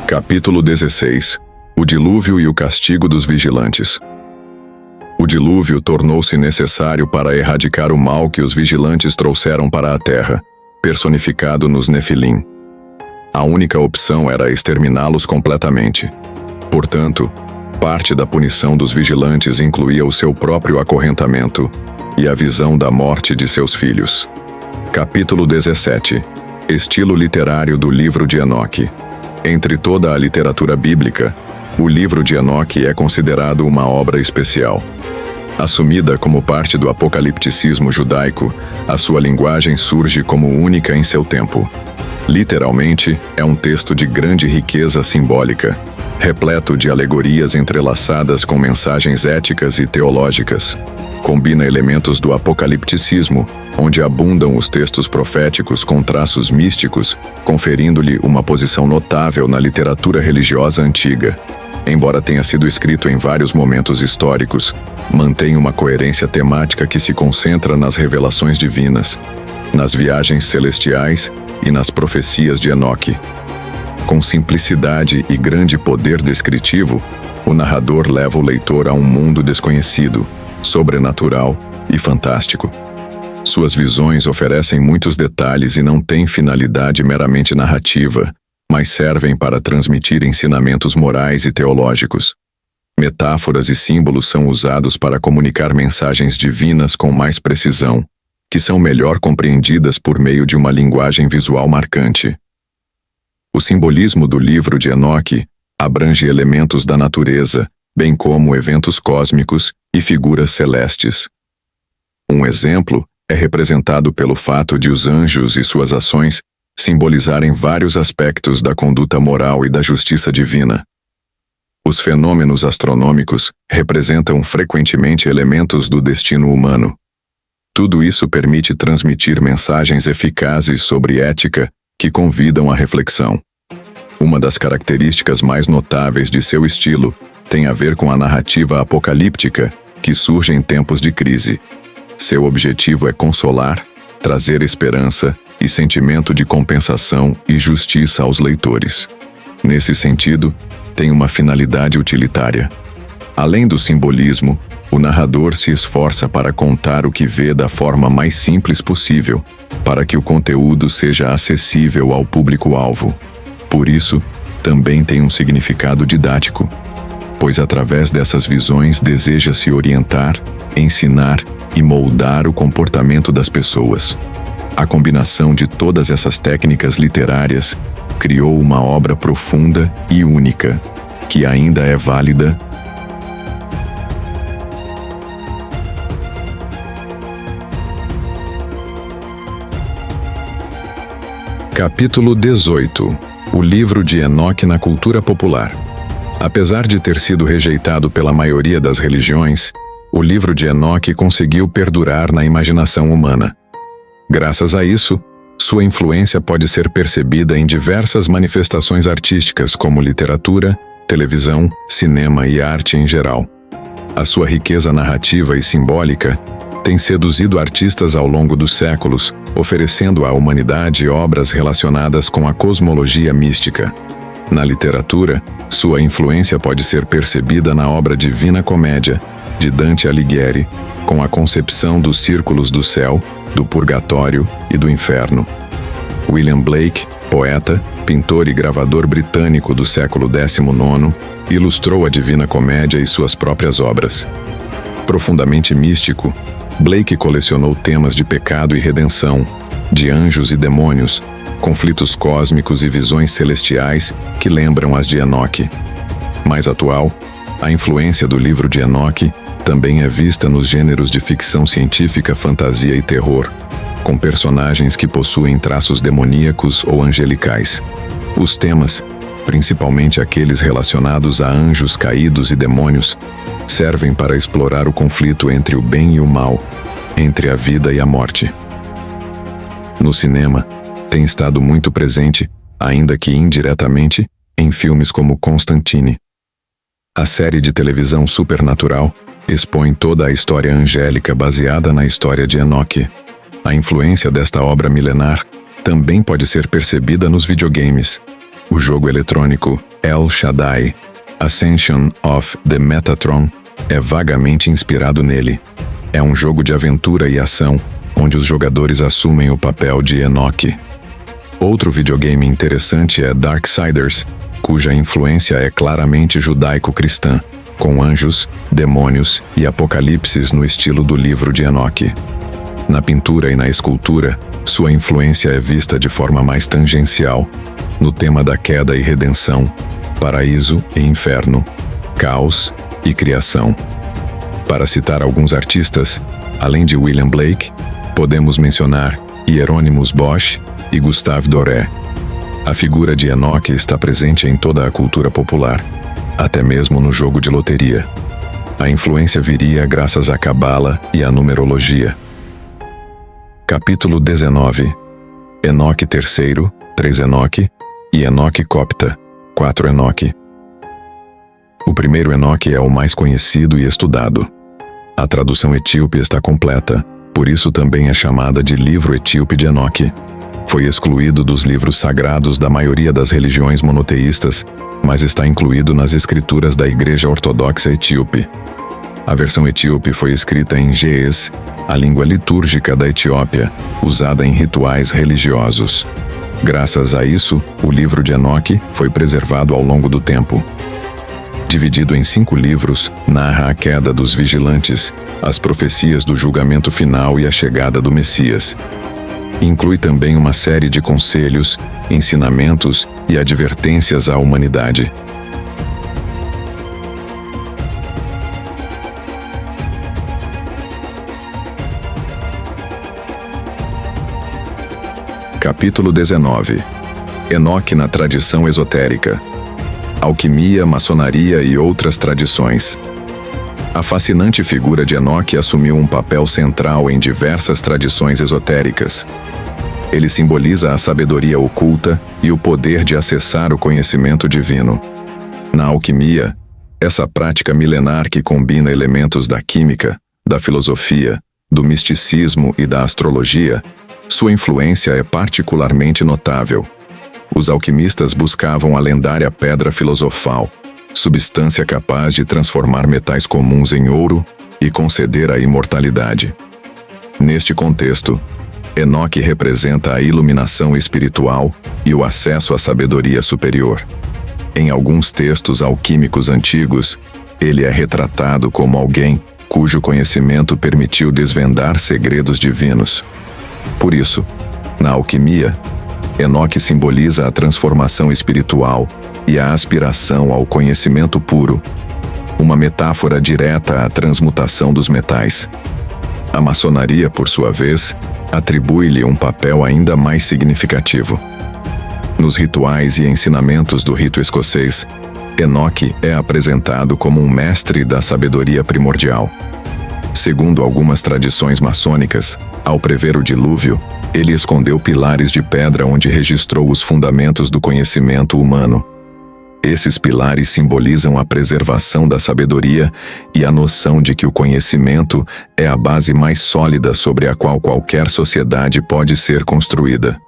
Capítulo 16. O dilúvio e o castigo dos vigilantes. O dilúvio tornou-se necessário para erradicar o mal que os vigilantes trouxeram para a terra, personificado nos Nefilim. A única opção era exterminá-los completamente. Portanto, parte da punição dos vigilantes incluía o seu próprio acorrentamento e a visão da morte de seus filhos. Capítulo 17. Estilo literário do livro de Enoque. Entre toda a literatura bíblica, o livro de Enoque é considerado uma obra especial. Assumida como parte do apocalipticismo judaico, a sua linguagem surge como única em seu tempo. Literalmente, é um texto de grande riqueza simbólica, repleto de alegorias entrelaçadas com mensagens éticas e teológicas. Combina elementos do apocalipticismo, onde abundam os textos proféticos com traços místicos, conferindo-lhe uma posição notável na literatura religiosa antiga. Embora tenha sido escrito em vários momentos históricos, mantém uma coerência temática que se concentra nas revelações divinas, nas viagens celestiais e nas profecias de Enoque. Com simplicidade e grande poder descritivo, o narrador leva o leitor a um mundo desconhecido, sobrenatural e fantástico. Suas visões oferecem muitos detalhes e não têm finalidade meramente narrativa, mas servem para transmitir ensinamentos morais e teológicos. Metáforas e símbolos são usados para comunicar mensagens divinas com mais precisão, que são melhor compreendidas por meio de uma linguagem visual marcante. O simbolismo do livro de Enoque abrange elementos da natureza, bem como eventos cósmicos e figuras celestes. Um exemplo é representado pelo fato de os anjos e suas ações simbolizarem vários aspectos da conduta moral e da justiça divina. Os fenômenos astronômicos representam frequentemente elementos do destino humano. Tudo isso permite transmitir mensagens eficazes sobre ética que convidam à reflexão. Uma das características mais notáveis de seu estilo tem a ver com a narrativa apocalíptica que surge em tempos de crise. Seu objetivo é consolar, trazer esperança e sentimento de compensação e justiça aos leitores. Nesse sentido, tem uma finalidade utilitária. Além do simbolismo, o narrador se esforça para contar o que vê da forma mais simples possível, para que o conteúdo seja acessível ao público-alvo. Por isso, também tem um significado didático, pois através dessas visões deseja-se orientar, ensinar e moldar o comportamento das pessoas. A combinação de todas essas técnicas literárias criou uma obra profunda e única, que ainda é válida. Capítulo 18. O livro de Enoque na cultura popular. Apesar de ter sido rejeitado pela maioria das religiões, o livro de Enoque conseguiu perdurar na imaginação humana. Graças a isso, sua influência pode ser percebida em diversas manifestações artísticas como literatura, televisão, cinema e arte em geral. A sua riqueza narrativa e simbólica tem seduzido artistas ao longo dos séculos, oferecendo à humanidade obras relacionadas com a cosmologia mística. Na literatura, sua influência pode ser percebida na obra Divina Comédia, de Dante Alighieri, com a concepção dos círculos do céu, do purgatório e do inferno. William Blake, poeta, pintor e gravador britânico do século XIX, ilustrou a Divina Comédia e suas próprias obras. Profundamente místico, Blake colecionou temas de pecado e redenção, de anjos e demônios, conflitos cósmicos e visões celestiais que lembram as de Enoque. Mais atual, a influência do livro de Enoque também é vista nos gêneros de ficção científica, fantasia e terror, com personagens que possuem traços demoníacos ou angelicais. Os temas, principalmente aqueles relacionados a anjos caídos e demônios, servem para explorar o conflito entre o bem e o mal, entre a vida e a morte. No cinema, tem estado muito presente, ainda que indiretamente, em filmes como Constantine. A série de televisão Supernatural expõe toda a história angélica baseada na história de Enoque. A influência desta obra milenar também pode ser percebida nos videogames. O jogo eletrônico El Shaddai, Ascension of the Metatron, é vagamente inspirado nele. É um jogo de aventura e ação, onde os jogadores assumem o papel de Enoque. Outro videogame interessante é Darksiders, cuja influência é claramente judaico-cristã, com anjos, demônios e apocalipses no estilo do livro de Enoque. Na pintura e na escultura, sua influência é vista de forma mais tangencial, no tema da queda e redenção, paraíso e inferno, caos e criação. Para citar alguns artistas, além de William Blake, podemos mencionar Hieronymus Bosch e Gustave Doré, A figura de Enoque está presente em toda a cultura popular, até mesmo no jogo de loteria. A influência viria graças à cabala e à numerologia. Capítulo 19. Enoque III, 3 Enoque, e Enoque Copta, 4 Enoque. O primeiro Enoque é o mais conhecido e estudado. A tradução etíope está completa, por isso também é chamada de Livro Etíope de Enoque. Foi excluído dos livros sagrados da maioria das religiões monoteístas, mas está incluído nas escrituras da Igreja Ortodoxa Etíope. A versão etíope foi escrita em Ge'ez, a língua litúrgica da Etiópia, usada em rituais religiosos. Graças a isso, o livro de Enoque foi preservado ao longo do tempo. Dividido em 5 livros, narra a queda dos vigilantes, as profecias do julgamento final e a chegada do Messias. Inclui também uma série de conselhos, ensinamentos e advertências à humanidade. Capítulo 19. Enoque na tradição esotérica. Alquimia, maçonaria e outras tradições. A fascinante figura de Enoque assumiu um papel central em diversas tradições esotéricas. Ele simboliza a sabedoria oculta e o poder de acessar o conhecimento divino. Na alquimia, essa prática milenar que combina elementos da química, da filosofia, do misticismo e da astrologia, sua influência é particularmente notável. Os alquimistas buscavam a lendária pedra filosofal, substância capaz de transformar metais comuns em ouro e conceder a imortalidade. Neste contexto, Enoque representa a iluminação espiritual e o acesso à sabedoria superior. Em alguns textos alquímicos antigos, ele é retratado como alguém cujo conhecimento permitiu desvendar segredos divinos. Por isso, na alquimia, Enoque simboliza a transformação espiritual e a aspiração ao conhecimento puro, uma metáfora direta à transmutação dos metais. A maçonaria, por sua vez, atribui-lhe um papel ainda mais significativo. Nos rituais e ensinamentos do rito escocês, Enoque é apresentado como um mestre da sabedoria primordial. Segundo algumas tradições maçônicas, ao prever o dilúvio, ele escondeu pilares de pedra onde registrou os fundamentos do conhecimento humano. Esses pilares simbolizam a preservação da sabedoria e a noção de que o conhecimento é a base mais sólida sobre a qual qualquer sociedade pode ser construída.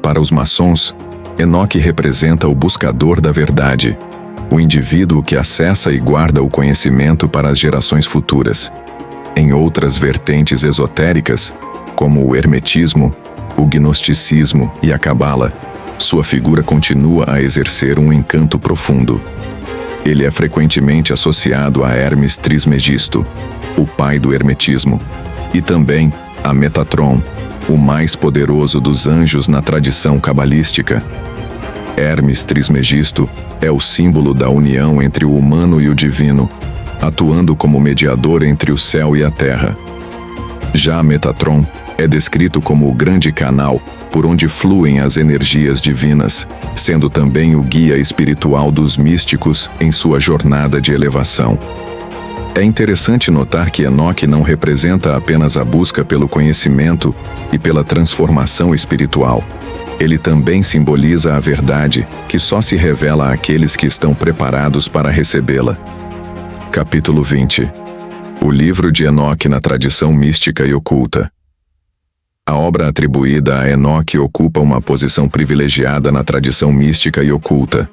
Para os maçons, Enoque representa o buscador da verdade, o indivíduo que acessa e guarda o conhecimento para as gerações futuras. Em outras vertentes esotéricas, como o hermetismo, o gnosticismo e a cabala, sua figura continua a exercer um encanto profundo. Ele é frequentemente associado a Hermes Trismegisto, o pai do hermetismo, e também a Metatron, o mais poderoso dos anjos na tradição cabalística. Hermes Trismegisto é o símbolo da união entre o humano e o divino, atuando como mediador entre o céu e a terra. Já Metatron é descrito como o grande canal por onde fluem as energias divinas, sendo também o guia espiritual dos místicos em sua jornada de elevação. É interessante notar que Enoque não representa apenas a busca pelo conhecimento e pela transformação espiritual. Ele também simboliza a verdade, que só se revela àqueles que estão preparados para recebê-la. Capítulo 20. O livro de Enoque na tradição mística e oculta. A obra atribuída a Enoque ocupa uma posição privilegiada na tradição mística e oculta.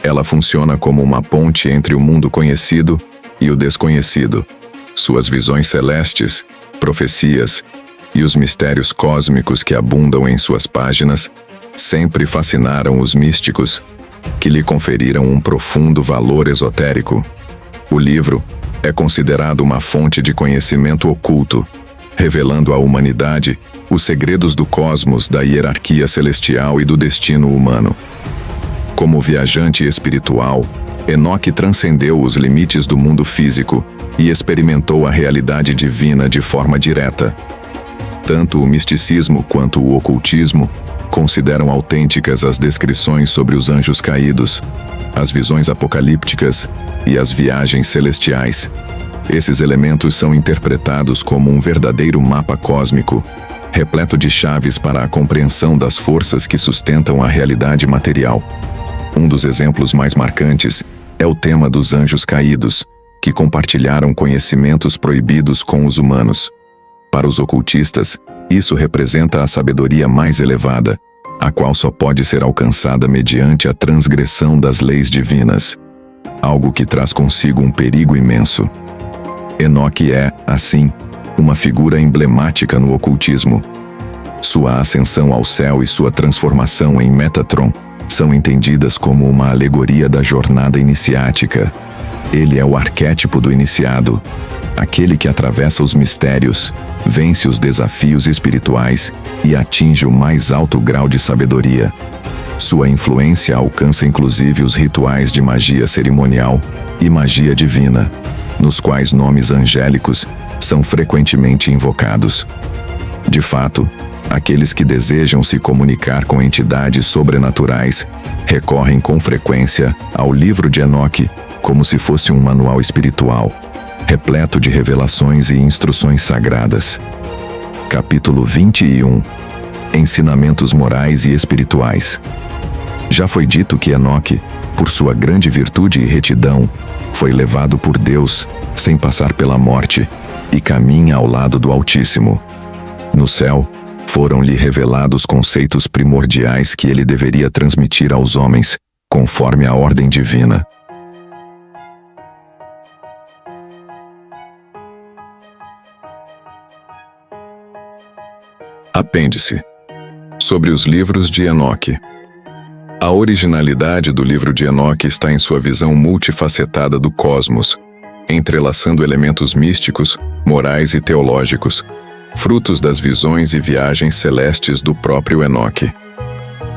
Ela funciona como uma ponte entre o mundo conhecido e o desconhecido. Suas visões celestes, profecias e os mistérios cósmicos que abundam em suas páginas sempre fascinaram os místicos, que lhe conferiram um profundo valor esotérico. O livro é considerado uma fonte de conhecimento oculto, revelando à humanidade os segredos do cosmos, da hierarquia celestial e do destino humano. Como viajante espiritual, Enoque transcendeu os limites do mundo físico e experimentou a realidade divina de forma direta. Tanto o misticismo quanto o ocultismo consideram autênticas as descrições sobre os anjos caídos, as visões apocalípticas e as viagens celestiais. Esses elementos são interpretados como um verdadeiro mapa cósmico, repleto de chaves para a compreensão das forças que sustentam a realidade material. Um dos exemplos mais marcantes é o tema dos anjos caídos, que compartilharam conhecimentos proibidos com os humanos. Para os ocultistas, isso representa a sabedoria mais elevada, a qual só pode ser alcançada mediante a transgressão das leis divinas, algo que traz consigo um perigo imenso. Enoque é, assim, uma figura emblemática no ocultismo. Sua ascensão ao céu e sua transformação em Metatron são entendidas como uma alegoria da jornada iniciática. Ele é o arquétipo do iniciado, aquele que atravessa os mistérios, vence os desafios espirituais e atinge o mais alto grau de sabedoria. Sua influência alcança inclusive os rituais de magia cerimonial e magia divina, nos quais nomes angélicos são frequentemente invocados. De fato, aqueles que desejam se comunicar com entidades sobrenaturais recorrem com frequência ao livro de Enoque como se fosse um manual espiritual, repleto de revelações e instruções sagradas. Capítulo 21. Ensinamentos morais e espirituais. Já foi dito que Enoque, por sua grande virtude e retidão, foi levado por Deus sem passar pela morte e caminha ao lado do Altíssimo. No céu, foram-lhe revelados conceitos primordiais que ele deveria transmitir aos homens, conforme a ordem divina. Apêndice. Sobre os livros de Enoque. A originalidade do livro de Enoque está em sua visão multifacetada do cosmos, entrelaçando elementos místicos, morais e teológicos, frutos das visões e viagens celestes do próprio Enoque.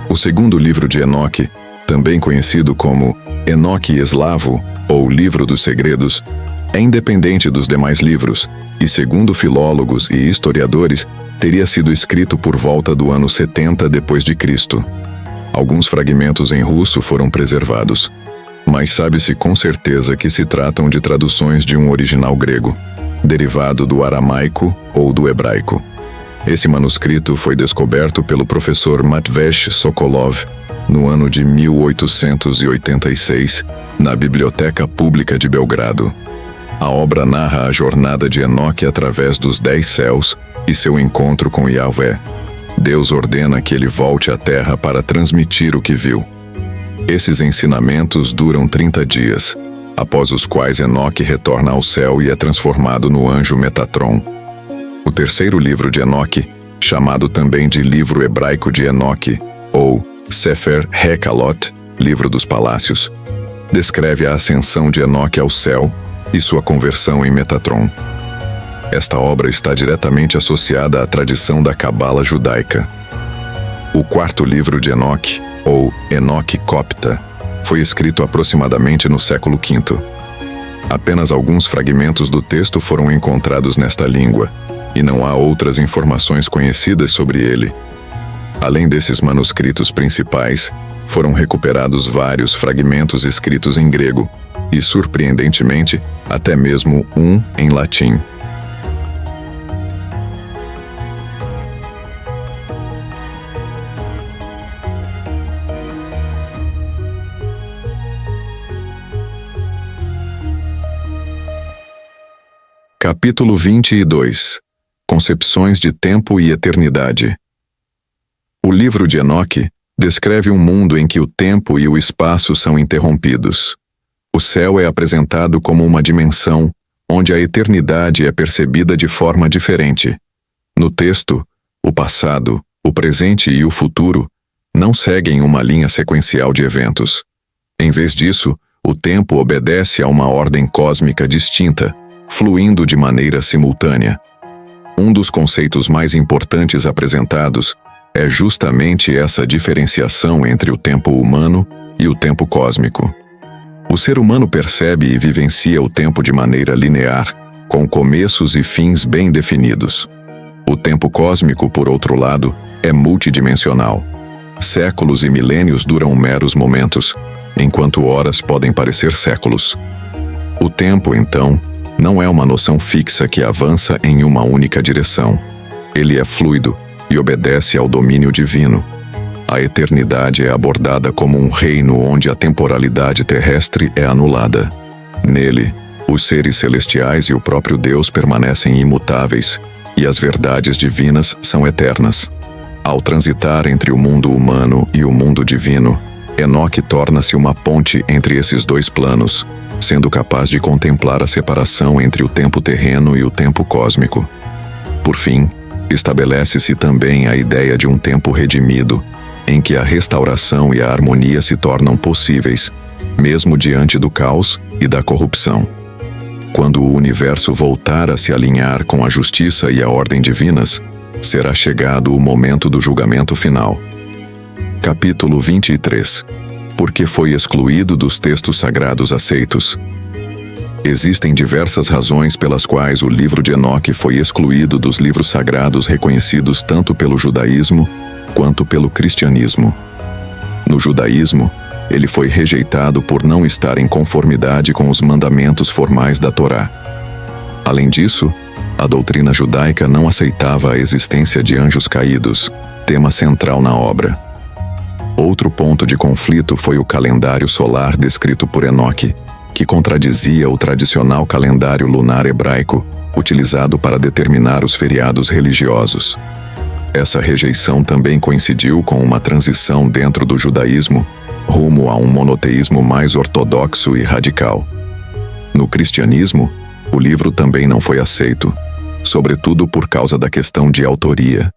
O segundo livro de Enoque, também conhecido como Enoque Eslavo, ou Livro dos Segredos, é independente dos demais livros e, segundo filólogos e historiadores, teria sido escrito por volta do ano 70 d.C. Alguns fragmentos em russo foram preservados, mas sabe-se com certeza que se tratam de traduções de um original grego, derivado do aramaico ou do hebraico. Esse manuscrito foi descoberto pelo professor Matvej Sokolov no ano de 1886, na Biblioteca Pública de Belgrado. A obra narra a jornada de Enoque através dos 10 céus e seu encontro com Yahvé. Deus ordena que ele volte à terra para transmitir o que viu. Esses ensinamentos duram 30 dias, após os quais Enoque retorna ao céu e é transformado no anjo Metatron. O terceiro livro de Enoque, chamado também de Livro Hebraico de Enoque, ou Sefer Hekalot, Livro dos Palácios, descreve a ascensão de Enoque ao céu e sua conversão em Metatron. Esta obra está diretamente associada à tradição da Cabala judaica. O quarto livro de Enoque, ou Enoque Copta, foi escrito aproximadamente no século V. Apenas alguns fragmentos do texto foram encontrados nesta língua, e não há outras informações conhecidas sobre ele. Além desses manuscritos principais, foram recuperados vários fragmentos escritos em grego, e, surpreendentemente, até mesmo um em latim. Capítulo 22. Concepções de tempo e eternidade. O livro de Enoque descreve um mundo em que o tempo e o espaço são interrompidos. O céu é apresentado como uma dimensão onde a eternidade é percebida de forma diferente. No texto, o passado, o presente e o futuro não seguem uma linha sequencial de eventos. Em vez disso, o tempo obedece a uma ordem cósmica distinta, fluindo de maneira simultânea. Um dos conceitos mais importantes apresentados é justamente essa diferenciação entre o tempo humano e o tempo cósmico. O ser humano percebe e vivencia o tempo de maneira linear, com começos e fins bem definidos. O tempo cósmico, por outro lado, é multidimensional, Séculos e milênios duram meros momentos, enquanto horas podem parecer séculos. O tempo, então, não é uma noção fixa que avança em uma única direção. Ele é fluido e obedece ao domínio divino. A eternidade é abordada como um reino onde a temporalidade terrestre é anulada. Nele, os seres celestiais e o próprio Deus permanecem imutáveis, e as verdades divinas são eternas. Ao transitar entre o mundo humano e o mundo divino, Enoque torna-se uma ponte entre esses dois planos, sendo capaz de contemplar a separação entre o tempo terreno e o tempo cósmico. Por fim, estabelece-se também a ideia de um tempo redimido, em que a restauração e a harmonia se tornam possíveis, mesmo diante do caos e da corrupção. Quando o universo voltar a se alinhar com a justiça e a ordem divinas, será chegado o momento do julgamento final. Capítulo 23. Porque foi excluído dos textos sagrados aceitos. Existem diversas razões pelas quais o livro de Enoque foi excluído dos livros sagrados reconhecidos tanto pelo judaísmo quanto pelo cristianismo. No judaísmo, ele foi rejeitado por não estar em conformidade com os mandamentos formais da Torá. Além disso, a doutrina judaica não aceitava a existência de anjos caídos, tema central na obra. Outro ponto de conflito foi o calendário solar descrito por Enoque, que contradizia o tradicional calendário lunar hebraico, utilizado para determinar os feriados religiosos. Essa rejeição também coincidiu com uma transição dentro do judaísmo rumo a um monoteísmo mais ortodoxo e radical. No cristianismo, o livro também não foi aceito, sobretudo por causa da questão de autoria.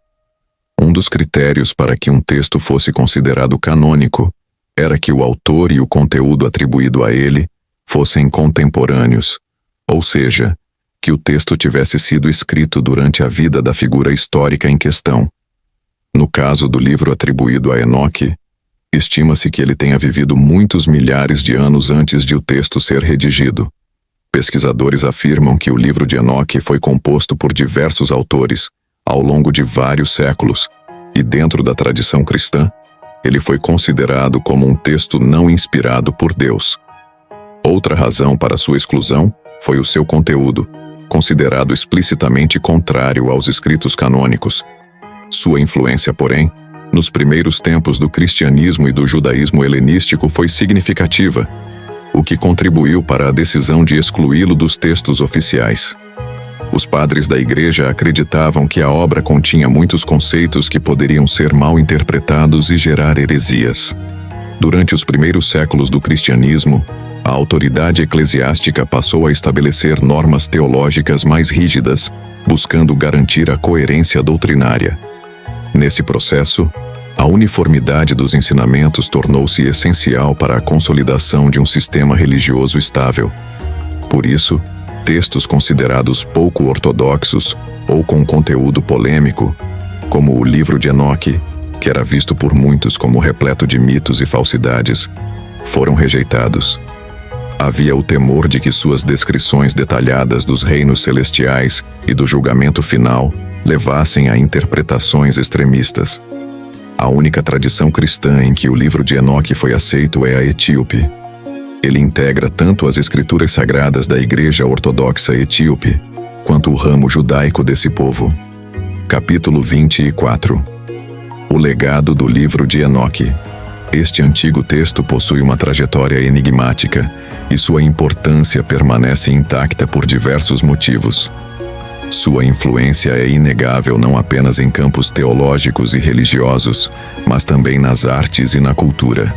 Um dos critérios para que um texto fosse considerado canônico era que o autor e o conteúdo atribuído a ele fossem contemporâneos, ou seja, que o texto tivesse sido escrito durante a vida da figura histórica em questão. No caso do livro atribuído a Enoque, estima-se que ele tenha vivido muitos milhares de anos antes de o texto ser redigido. Pesquisadores afirmam que o livro de Enoque foi composto por diversos autores ao longo de vários séculos, e dentro da tradição cristã, ele foi considerado como um texto não inspirado por Deus. Outra razão para sua exclusão foi o seu conteúdo, considerado explicitamente contrário aos escritos canônicos. Sua influência, porém, nos primeiros tempos do cristianismo e do judaísmo helenístico foi significativa, o que contribuiu para a decisão de excluí-lo dos textos oficiais. Os padres da Igreja acreditavam que a obra continha muitos conceitos que poderiam ser mal interpretados e gerar heresias. Durante os primeiros séculos do cristianismo, a autoridade eclesiástica passou a estabelecer normas teológicas mais rígidas, buscando garantir a coerência doutrinária. Nesse processo, a uniformidade dos ensinamentos tornou-se essencial para a consolidação de um sistema religioso estável. Por isso, textos considerados pouco ortodoxos ou com conteúdo polêmico, como o livro de Enoque, que era visto por muitos como repleto de mitos e falsidades, foram rejeitados. Havia o temor de que suas descrições detalhadas dos reinos celestiais e do julgamento final levassem a interpretações extremistas. A única tradição cristã em que o livro de Enoque foi aceito é a etíope. Ele integra tanto as escrituras sagradas da Igreja Ortodoxa Etíope, quanto o ramo judaico desse povo. Capítulo 24. O legado do livro de Enoque. Este antigo texto possui uma trajetória enigmática, e sua importância permanece intacta por diversos motivos. Sua influência é inegável não apenas em campos teológicos e religiosos, mas também nas artes e na cultura.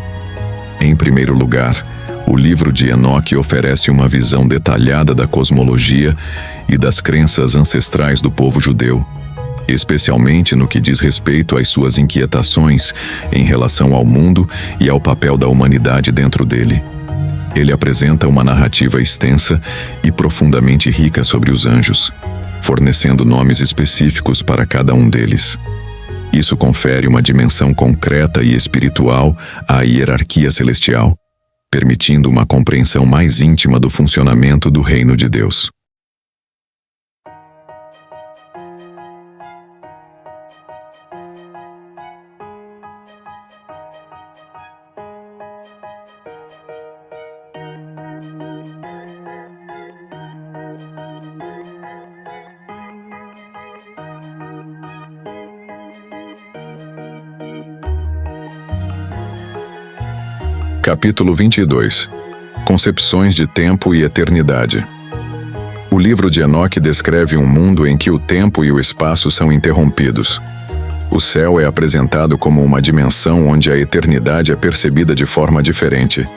Em primeiro lugar, o livro de Enoque oferece uma visão detalhada da cosmologia e das crenças ancestrais do povo judeu, especialmente no que diz respeito às suas inquietações em relação ao mundo e ao papel da humanidade dentro dele. Ele apresenta uma narrativa extensa e profundamente rica sobre os anjos, fornecendo nomes específicos para cada um deles. Isso confere uma dimensão concreta e espiritual à hierarquia celestial, permitindo uma compreensão mais íntima do funcionamento do reino de Deus. Capítulo 22. Concepções de tempo e eternidade. O livro de Enoque descreve um mundo em que o tempo e o espaço são interrompidos. O céu é apresentado como uma dimensão onde a eternidade é percebida de forma diferente.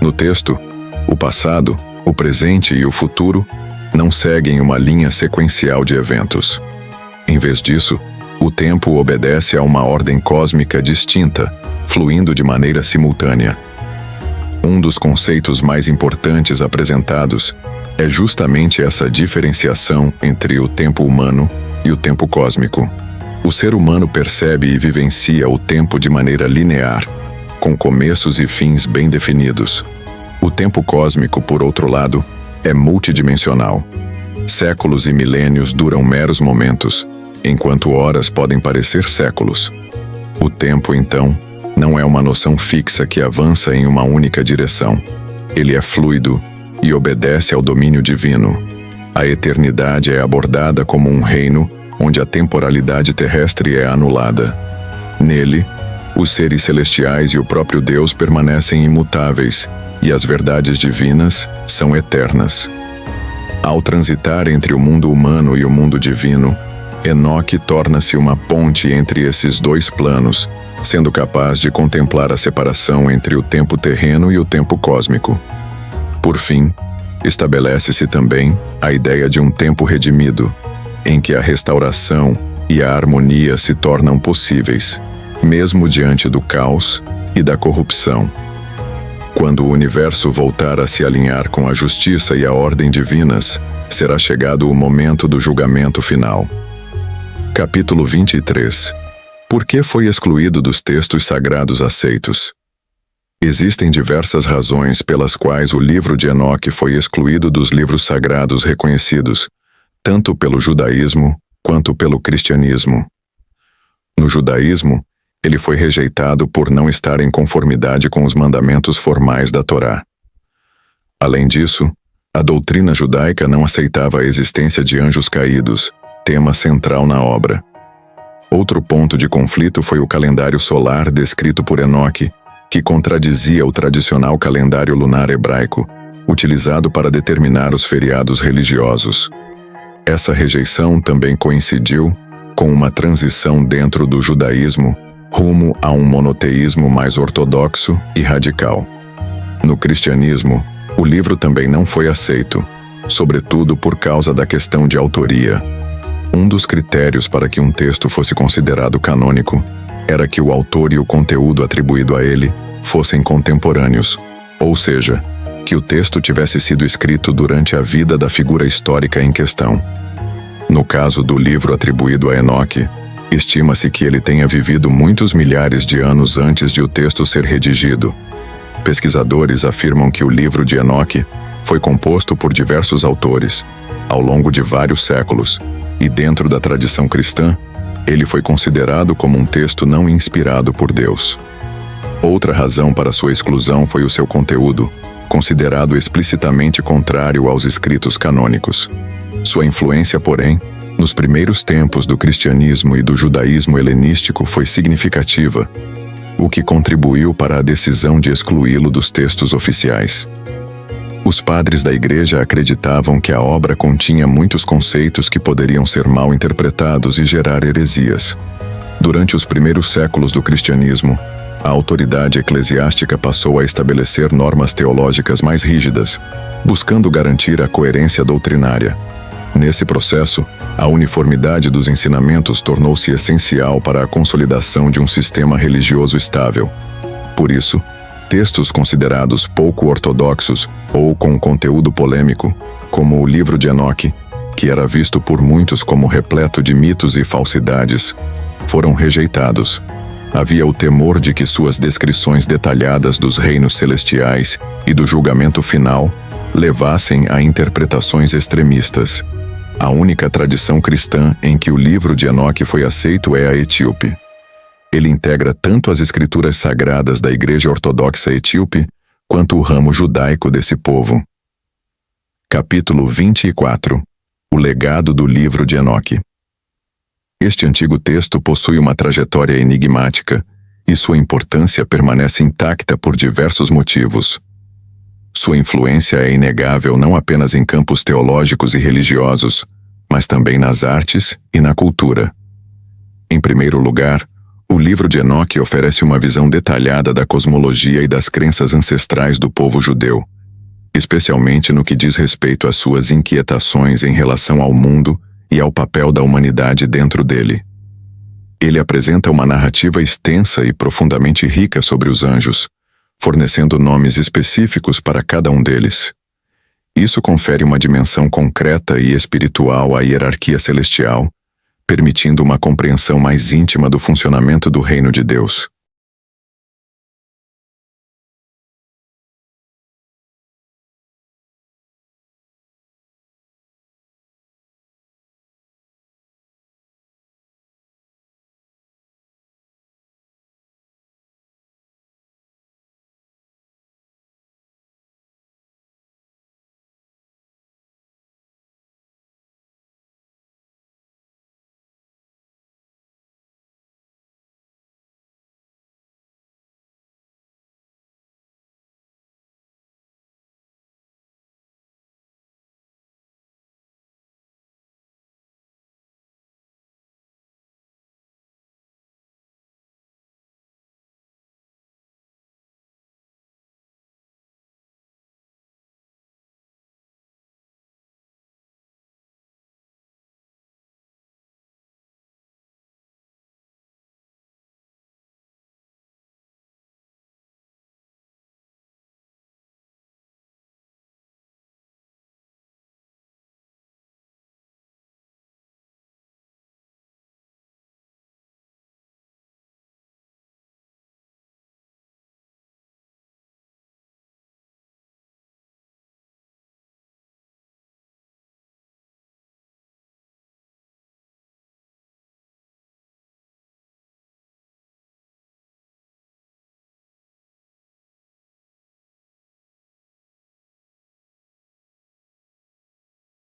No texto, o passado, o presente e o futuro não seguem uma linha sequencial de eventos. Em vez disso, o tempo obedece a uma ordem cósmica distinta, fluindo de maneira simultânea. Um dos conceitos mais importantes apresentados é justamente essa diferenciação entre o tempo humano e o tempo cósmico. O ser humano percebe e vivencia o tempo de maneira linear, com começos e fins bem definidos. O tempo cósmico, por outro lado, é multidimensional. Séculos e milênios duram meros momentos, enquanto horas podem parecer séculos. O tempo, então, não é uma noção fixa que avança em uma única direção. Ele é fluido e obedece ao domínio divino. A eternidade é abordada como um reino onde a temporalidade terrestre é anulada. Nele, os seres celestiais e o próprio Deus permanecem imutáveis, e as verdades divinas são eternas. Ao transitar entre o mundo humano e o mundo divino, Enoque torna-se uma ponte entre esses dois planos, sendo capaz de contemplar a separação entre o tempo terreno e o tempo cósmico. Por fim, estabelece-se também a ideia de um tempo redimido, em que a restauração e a harmonia se tornam possíveis, mesmo diante do caos e da corrupção. Quando o universo voltar a se alinhar com a justiça e a ordem divinas, será chegado o momento do julgamento final. Capítulo 23. Por que foi excluído dos textos sagrados aceitos? Existem diversas razões pelas quais o livro de Enoque foi excluído dos livros sagrados reconhecidos, tanto pelo judaísmo quanto pelo cristianismo. No judaísmo, ele foi rejeitado por não estar em conformidade com os mandamentos formais da Torá. Além disso, a doutrina judaica não aceitava a existência de anjos caídos, tema central na obra. Outro ponto de conflito foi o calendário solar descrito por Enoque, que contradizia o tradicional calendário lunar hebraico, utilizado para determinar os feriados religiosos. Essa rejeição também coincidiu com uma transição dentro do judaísmo rumo a um monoteísmo mais ortodoxo e radical. No cristianismo, o livro também não foi aceito, sobretudo por causa da questão de autoria. Um dos critérios para que um texto fosse considerado canônico era que o autor e o conteúdo atribuído a ele fossem contemporâneos, ou seja, que o texto tivesse sido escrito durante a vida da figura histórica em questão. No caso do livro atribuído a Enoque, estima-se que ele tenha vivido muitos milhares de anos antes de o texto ser redigido. Pesquisadores afirmam que o livro de Enoque foi composto por diversos autores, ao longo de vários séculos, e dentro da tradição cristã, ele foi considerado como um texto não inspirado por Deus. Outra razão para sua exclusão foi o seu conteúdo, considerado explicitamente contrário aos escritos canônicos. Sua influência, porém, nos primeiros tempos do cristianismo e do judaísmo helenístico foi significativa, o que contribuiu para a decisão de excluí-lo dos textos oficiais. Os padres da Igreja acreditavam que a obra continha muitos conceitos que poderiam ser mal interpretados e gerar heresias. Durante os primeiros séculos do cristianismo, a autoridade eclesiástica passou a estabelecer normas teológicas mais rígidas, buscando garantir a coerência doutrinária. Nesse processo, a uniformidade dos ensinamentos tornou-se essencial para a consolidação de um sistema religioso estável. Por isso, textos considerados pouco ortodoxos ou com conteúdo polêmico, como o livro de Enoque, que era visto por muitos como repleto de mitos e falsidades, foram rejeitados. Havia o temor de que suas descrições detalhadas dos reinos celestiais e do julgamento final levassem a interpretações extremistas. A única tradição cristã em que o livro de Enoque foi aceito é a etíope. Ele integra tanto as escrituras sagradas da Igreja Ortodoxa Etíope, quanto o ramo judaico desse povo. Capítulo 24. O legado do livro de Enoque. Este antigo texto possui uma trajetória enigmática, e sua importância permanece intacta por diversos motivos. Sua influência é inegável não apenas em campos teológicos e religiosos, mas também nas artes e na cultura. Em primeiro lugar, o livro de Enoque oferece uma visão detalhada da cosmologia e das crenças ancestrais do povo judeu, especialmente no que diz respeito às suas inquietações em relação ao mundo e ao papel da humanidade dentro dele. Ele apresenta uma narrativa extensa e profundamente rica sobre os anjos, fornecendo nomes específicos para cada um deles. Isso confere uma dimensão concreta e espiritual à hierarquia celestial, permitindo uma compreensão mais íntima do funcionamento do reino de Deus.